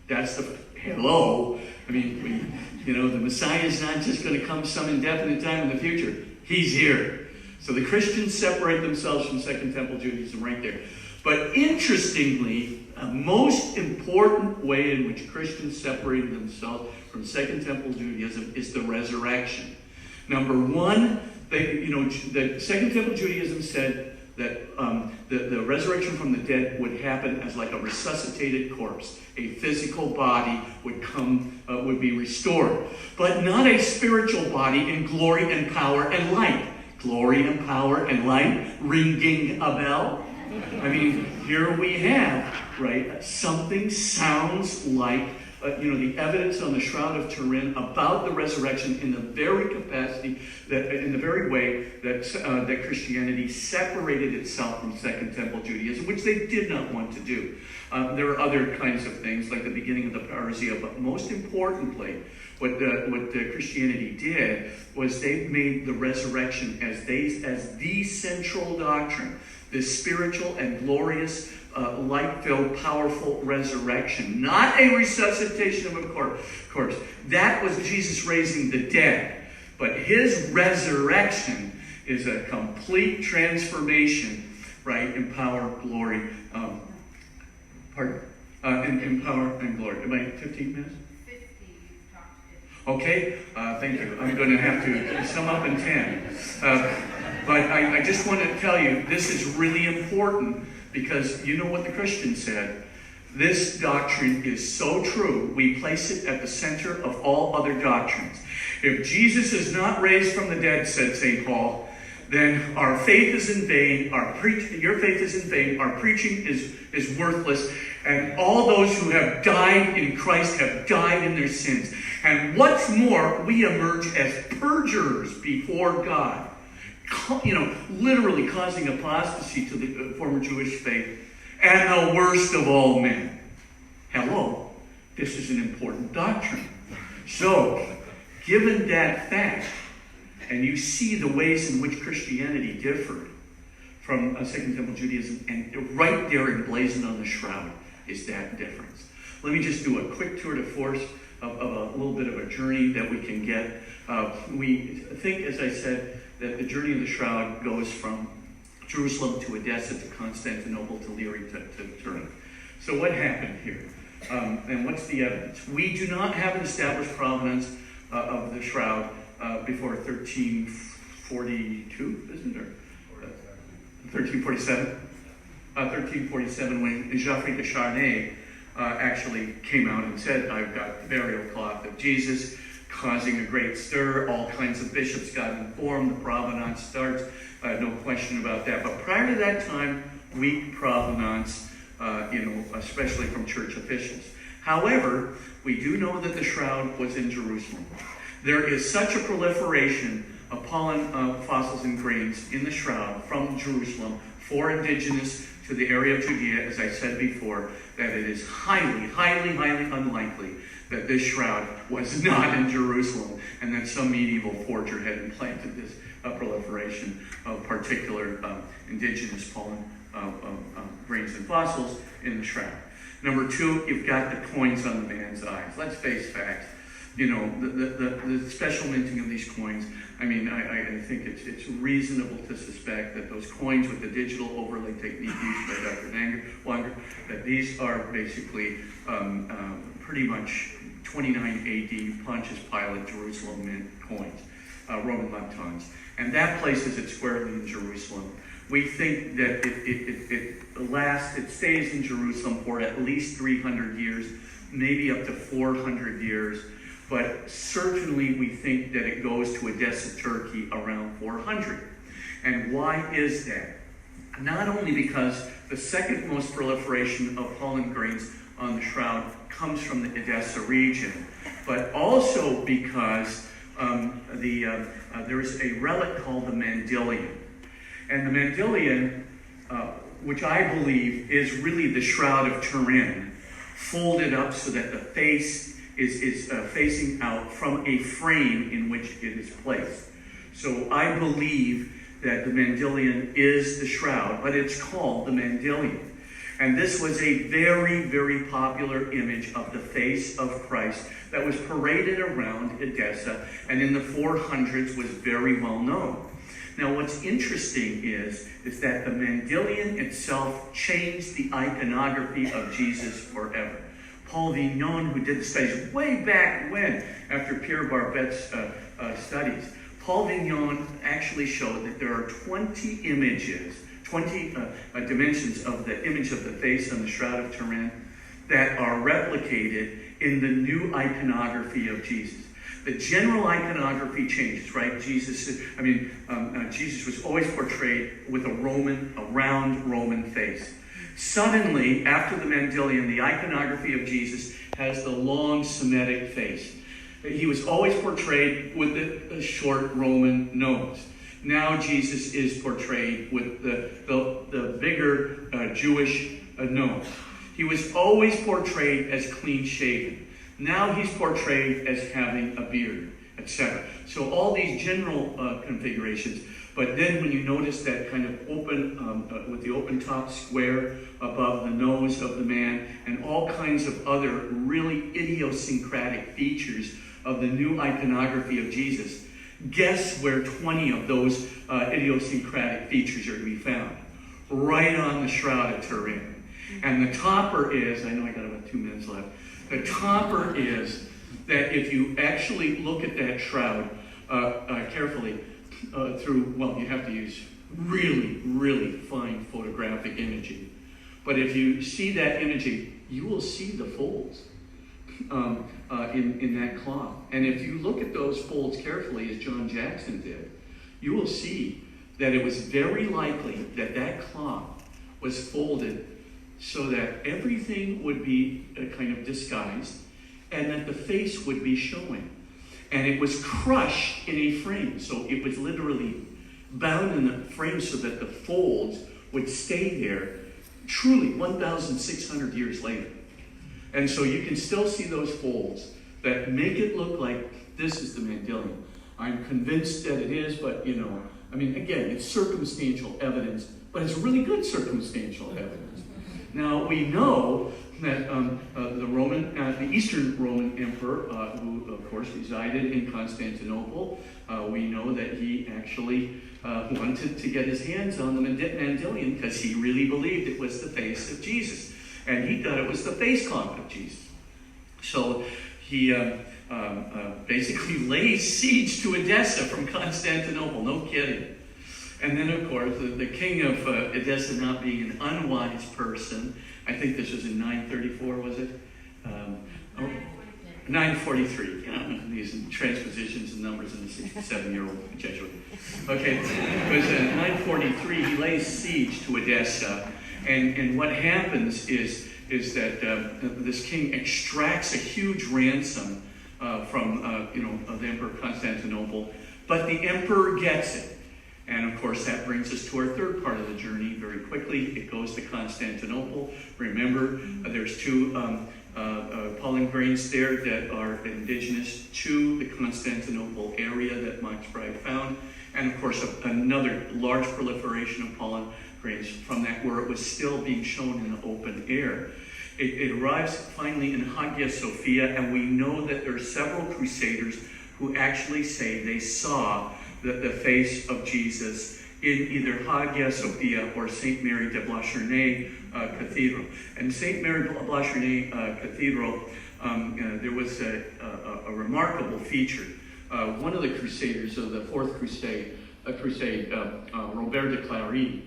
That's the hello. The Messiah is not just going to come some indefinite time in the future. He's here. So the Christians separate themselves from Second Temple Judaism right there. But interestingly, a most important way in which Christians separated themselves from Second Temple Judaism is the resurrection. Number one, the Second Temple Judaism said that the resurrection from the dead would happen as like a resuscitated corpse. A physical body would be restored, but not a spiritual body in glory and power and light. Glory and power and light, ringing a bell. Here we have, right, something sounds like, the evidence on the Shroud of Turin about the resurrection in the very capacity, in the very way that Christianity separated itself from Second Temple Judaism, which they did not want to do. There are other kinds of things, like the beginning of the parousia, but most importantly, what Christianity did was they made the resurrection as the central doctrine, this spiritual and glorious, light-filled, powerful resurrection, not a resuscitation of a corpse. That was Jesus raising the dead, but his resurrection is a complete transformation, right, in power, glory. In power and glory. Am I 15 minutes? Okay, thank you. I'm going to have to sum up in 10. But I just want to tell you, this is really important because you know what the Christians said. This doctrine is so true, we place it at the center of all other doctrines. If Jesus is not raised from the dead, said St. Paul, then our faith is in vain, your faith is in vain, our preaching is worthless, and all those who have died in Christ have died in their sins. And what's more, we emerge as perjurers before God, literally causing apostasy to the former Jewish faith, and the worst of all men. Hello, this is an important doctrine. So, given that fact, and you see the ways in which Christianity differed from Second Temple Judaism, and right there emblazoned on the shroud is that difference. Let me just do a quick tour de force of a little bit of a journey that we can get. We think, as I said, that the journey of the shroud goes from Jerusalem to Edessa to Constantinople to Liri to Turin. So what happened here? And what's the evidence? We do not have an established provenance of the shroud before 1342, isn't there? 1347? 1347, when Geoffrey de Charnay actually came out and said, I've got the burial cloth of Jesus, causing a great stir. All kinds of bishops got informed. The provenance starts. No question about that. But prior to that time, weak provenance, especially from church officials. However, we do know that the shroud was in Jerusalem. There is such a proliferation of pollen fossils and grains in the shroud from Jerusalem for indigenous to the area of Judea, as I said before, that it is highly, highly, highly unlikely that this shroud was not in Jerusalem and that some medieval forger had implanted this proliferation of particular indigenous pollen grains and fossils in the shroud. Number two, you've got the coins on the man's eyes. Let's face facts. The special minting of these coins, I think it's reasonable to suspect that those coins with the digital overlay technique used by Dr. Wanger, that these are basically pretty much 29 AD Pontius Pilate Jerusalem mint coins, Roman leptons. And that places it squarely in Jerusalem. We think that it stays in Jerusalem for at least 300 years, maybe up to 400 years. But certainly we think that it goes to Edessa, Turkey around 400. And why is that? Not only because the second most proliferation of pollen grains on the shroud comes from the Edessa region, but also because there is a relic called the Mandylion. And the Mandylion, which I believe is really the Shroud of Turin, folded up so that the face is facing out from a frame in which it is placed. So I believe that the Mandylion is the shroud, but it's called the Mandylion. And this was a very, very popular image of the face of Christ that was paraded around Edessa, and in the 400s was very well known. Now, what's interesting is that the Mandylion itself changed the iconography of Jesus forever. Paul Vignon, who did the studies way back when, after Pierre Barbet's studies, Paul Vignon actually showed that there are 20 images, 20 dimensions of the image of the face on the Shroud of Turin that are replicated in the new iconography of Jesus. The general iconography changes, right? Jesus was always portrayed with a round Roman face. Suddenly, after the Mandylion, the iconography of Jesus has the long Semitic face. He was always portrayed with the short Roman nose. Now Jesus is portrayed with the bigger Jewish nose. He was always portrayed as clean-shaven. Now he's portrayed as having a beard, etc. So all these general configurations. But then when you notice that kind of open, with the open top square above the nose of the man, and all kinds of other really idiosyncratic features of the new iconography of Jesus, guess where 20 of those idiosyncratic features are to be found? Right on the Shroud of Turin. And the topper is, I know I got about 2 minutes left, the topper is that if you actually look at that shroud carefully, you have to use really, really fine photographic imaging. But if you see that imaging, you will see the folds in that cloth. And if you look at those folds carefully, as John Jackson did, you will see that it was very likely that that cloth was folded so that everything would be kind of disguised, and that the face would be showing. And it was crushed in a frame, so it was literally bound in a frame so that the folds would stay there truly 1,600 years later. And so you can still see those folds that make it look like this is the Mandelion. I'm convinced that it is, but I mean, again, it's circumstantial evidence, but it's really good circumstantial evidence. Now, we know that the Eastern Roman Emperor, who of course resided in Constantinople, we know that he actually wanted to get his hands on the Mandelion because he really believed it was the face of Jesus. And he thought it was the face cloth of Jesus. So he basically lays siege to Edessa from Constantinople, no kidding. And then, of course, the king of Edessa, not being an unwise person, I think this was in 934, was it? 943. These transpositions and numbers in the 67-year-old Jesuit. Okay, it was 943. He lays siege to Edessa, and what happens is that this king extracts a huge ransom from the Emperor of Constantinople, but the emperor gets it. And of course, that brings us to our third part of the journey very quickly. It goes to Constantinople. Remember, there's two pollen grains there that are indigenous to the Constantinople area that Max Bragg found. And of course, another large proliferation of pollen grains from that where it was still being shown in the open air. It arrives finally in Hagia Sophia, and we know that there are several crusaders who actually say they saw the face of Jesus in either Hagia Sophia or St. Mary de Blachernae Cathedral. And St. Mary de Blachernae Cathedral, there was a remarkable feature. One of the crusaders of the Fourth Crusade, Robert de Clary,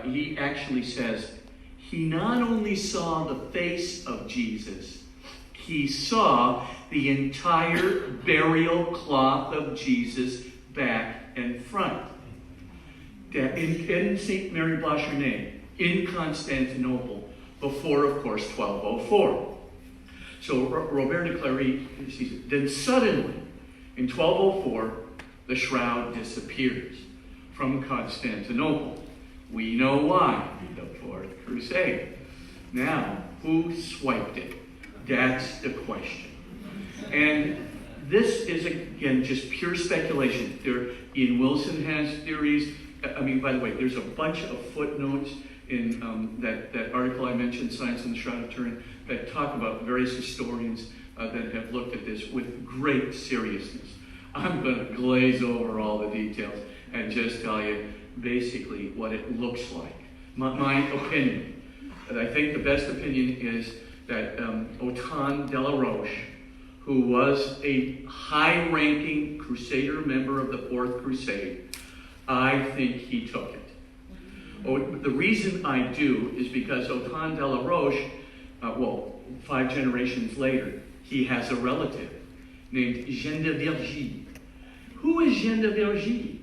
he actually says, he not only saw the face of Jesus, he saw the entire burial cloth of Jesus back and front. In St. Mary Blachernae, in Constantinople, before, of course, 1204. So Robert de Clary sees it. Then suddenly, in 1204, the shroud disappears from Constantinople. We know why. The Fourth Crusade. Now, who swiped it? That's the question. And this is, again, just pure speculation. Ian Wilson has theories. I mean, by the way, there's a bunch of footnotes in that article I mentioned, Science and the Shroud of Turin, that talk about various historians that have looked at this with great seriousness. I'm going to glaze over all the details and just tell you basically what it looks like. My opinion. And I think the best opinion is that Othon de la Roche, who was a high-ranking Crusader member of the Fourth Crusade, I think he took it. The reason I do is because Othon de la Roche, 5 generations later, he has a relative named Jeanne de Vergy. Who is Jeanne de Vergy?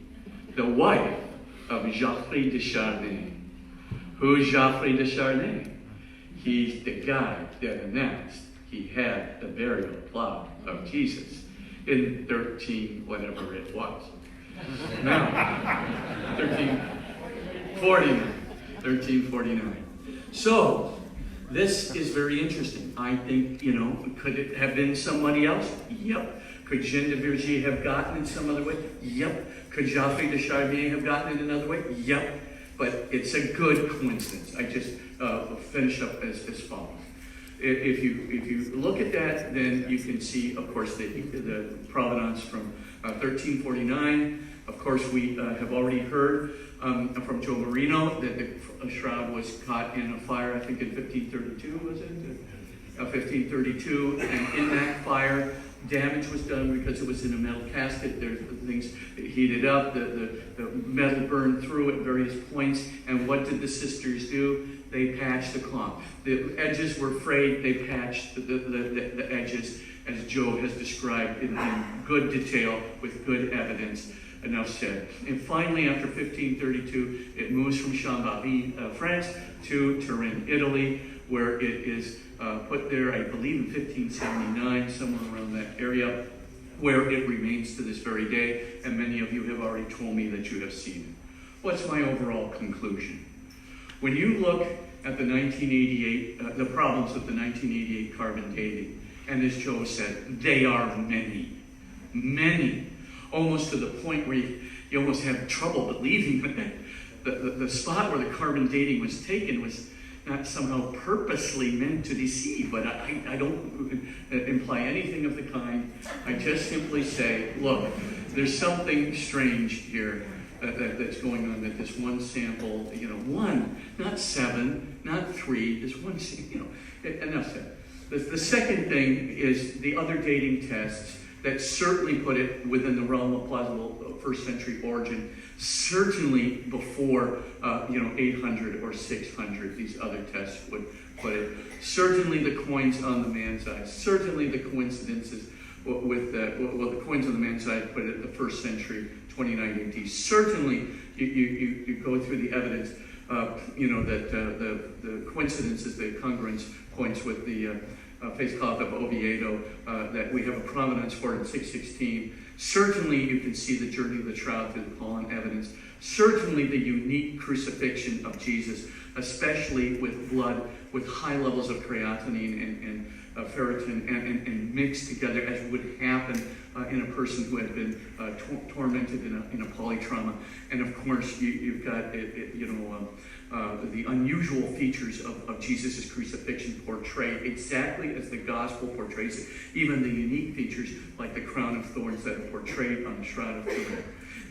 The wife of Geoffrey de Charnay. Who is Geoffrey de Charnay? He's the guy that announced he had the burial plot of Jesus in whatever it was. Now, 1349. So, this is very interesting. I think, could it have been somebody else? Yep. Could Jeanne de Vergy have gotten it some other way? Yep. Could Geoffrey de Charnay have gotten it another way? Yep. But it's a good coincidence. I just finish up as follows. If you look at that, then you can see, of course, the provenance from 1349. Of course, we have already heard from Joe Marino that the shroud was caught in a fire, I think in 1532, was it? 1532, and in that fire, damage was done because it was in a metal casket. There's things heated up, the metal burned through at various points, and what did the sisters do? They patched the cloth. The edges were frayed, they patched the edges, as Joe has described in good detail with good evidence. enough said. And finally, after 1532, it moves from Chambéry, France, to Turin, Italy, where it is put there, I believe, in 1579, somewhere around that area, where it remains to this very day, and many of you have already told me that you have seen it. What's my overall conclusion? When you look at the 1988, the problems of the 1988 carbon dating, and as Joe said, they are many, many, almost to the point where you almost have trouble believing that the spot where the carbon dating was taken was not somehow purposely meant to deceive, but I don't imply anything of the kind. I just simply say, look, there's something strange here that's going on, that this one sample, one, not 7, not 3, this one sample, enough said. The second thing is the other dating tests that certainly put it within the realm of plausible first century origin, certainly before 800 or 600, these other tests would put it. Certainly the coins on the man's eye, certainly the coincidences with the coins on the man's eye put it at the first century, 29 AD. Certainly you go through the evidence, that the coincidences, the congruence points with the face cloth of Oviedo, that we have a provenance for in 616. Certainly you can see the journey of the shroud through the Pauline evidence. Certainly the unique crucifixion of Jesus, especially with blood, with high levels of creatinine and ferritin, and mixed together as would happen in a person who had been tormented in a polytrauma. And of course, you've got the unusual features of Jesus' crucifixion portrayed exactly as the gospel portrays it. Even the unique features like the crown of thorns that are portrayed on the Shroud of Turin.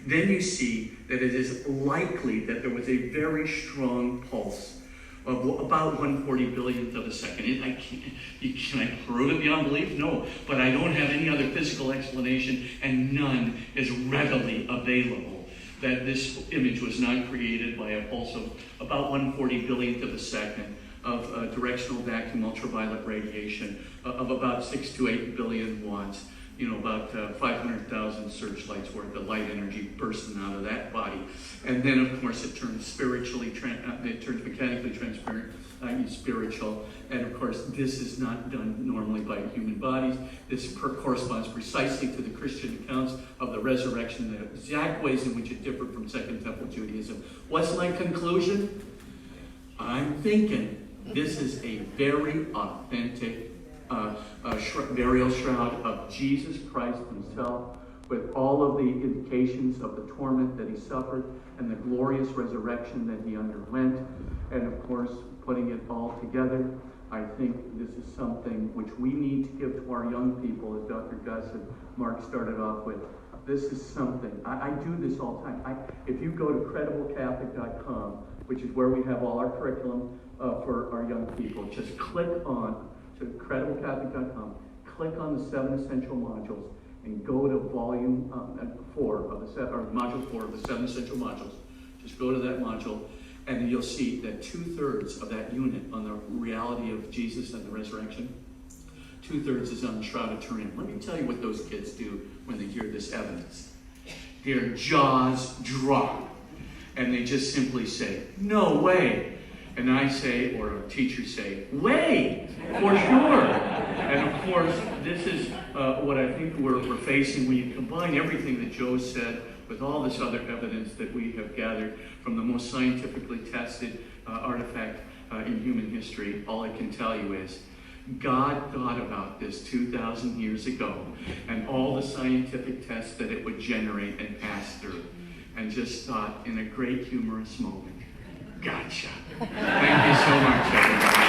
Then you see that it is likely that there was a very strong pulse of about 1/40 billionth of a second. Can I prove it beyond belief? No, but I don't have any other physical explanation, and none is readily available, that this image was not created by a pulse of about 1/40 billionth of a second of directional vacuum ultraviolet radiation of about 6 to 8 billion watts. About 500,000 searchlights worth of light energy bursting out of that body. And then, of course, it turns mechanically transparent, i.e. spiritual. And, of course, this is not done normally by human bodies. This corresponds precisely to the Christian accounts of the resurrection, the exact ways in which it differed from Second Temple Judaism. What's my conclusion? I'm thinking this is a very authentic burial shroud of Jesus Christ himself, with all of the indications of the torment that he suffered and the glorious resurrection that he underwent. And of course, putting it all together, I think this is something which we need to give to our young people, as Dr. Gus and Mark started off with. This is something, I do this all the time. If you go to crediblecatholic.com, which is where we have all our curriculum for our young people, just click on to crediblecatholic.com, click on the 7 essential modules, and go to volume 4 of module 4 of the 7 essential modules. Just go to that module, and you'll see that 2/3 of that unit on the reality of Jesus and the resurrection, 2/3 is on the Shroud of Turin. Let me tell you what those kids do when they hear this evidence. Their jaws drop, and they just simply say, "No way." And I say, or a teacher say, "Way, for sure." And of course, this is what I think we're facing when you combine everything that Joe said with all this other evidence that we have gathered from the most scientifically tested artifact in human history. All I can tell you is God thought about this 2,000 years ago, and all the scientific tests that it would generate and pass through, and just thought in a great humorous moment, gotcha. Thank you so much, everybody.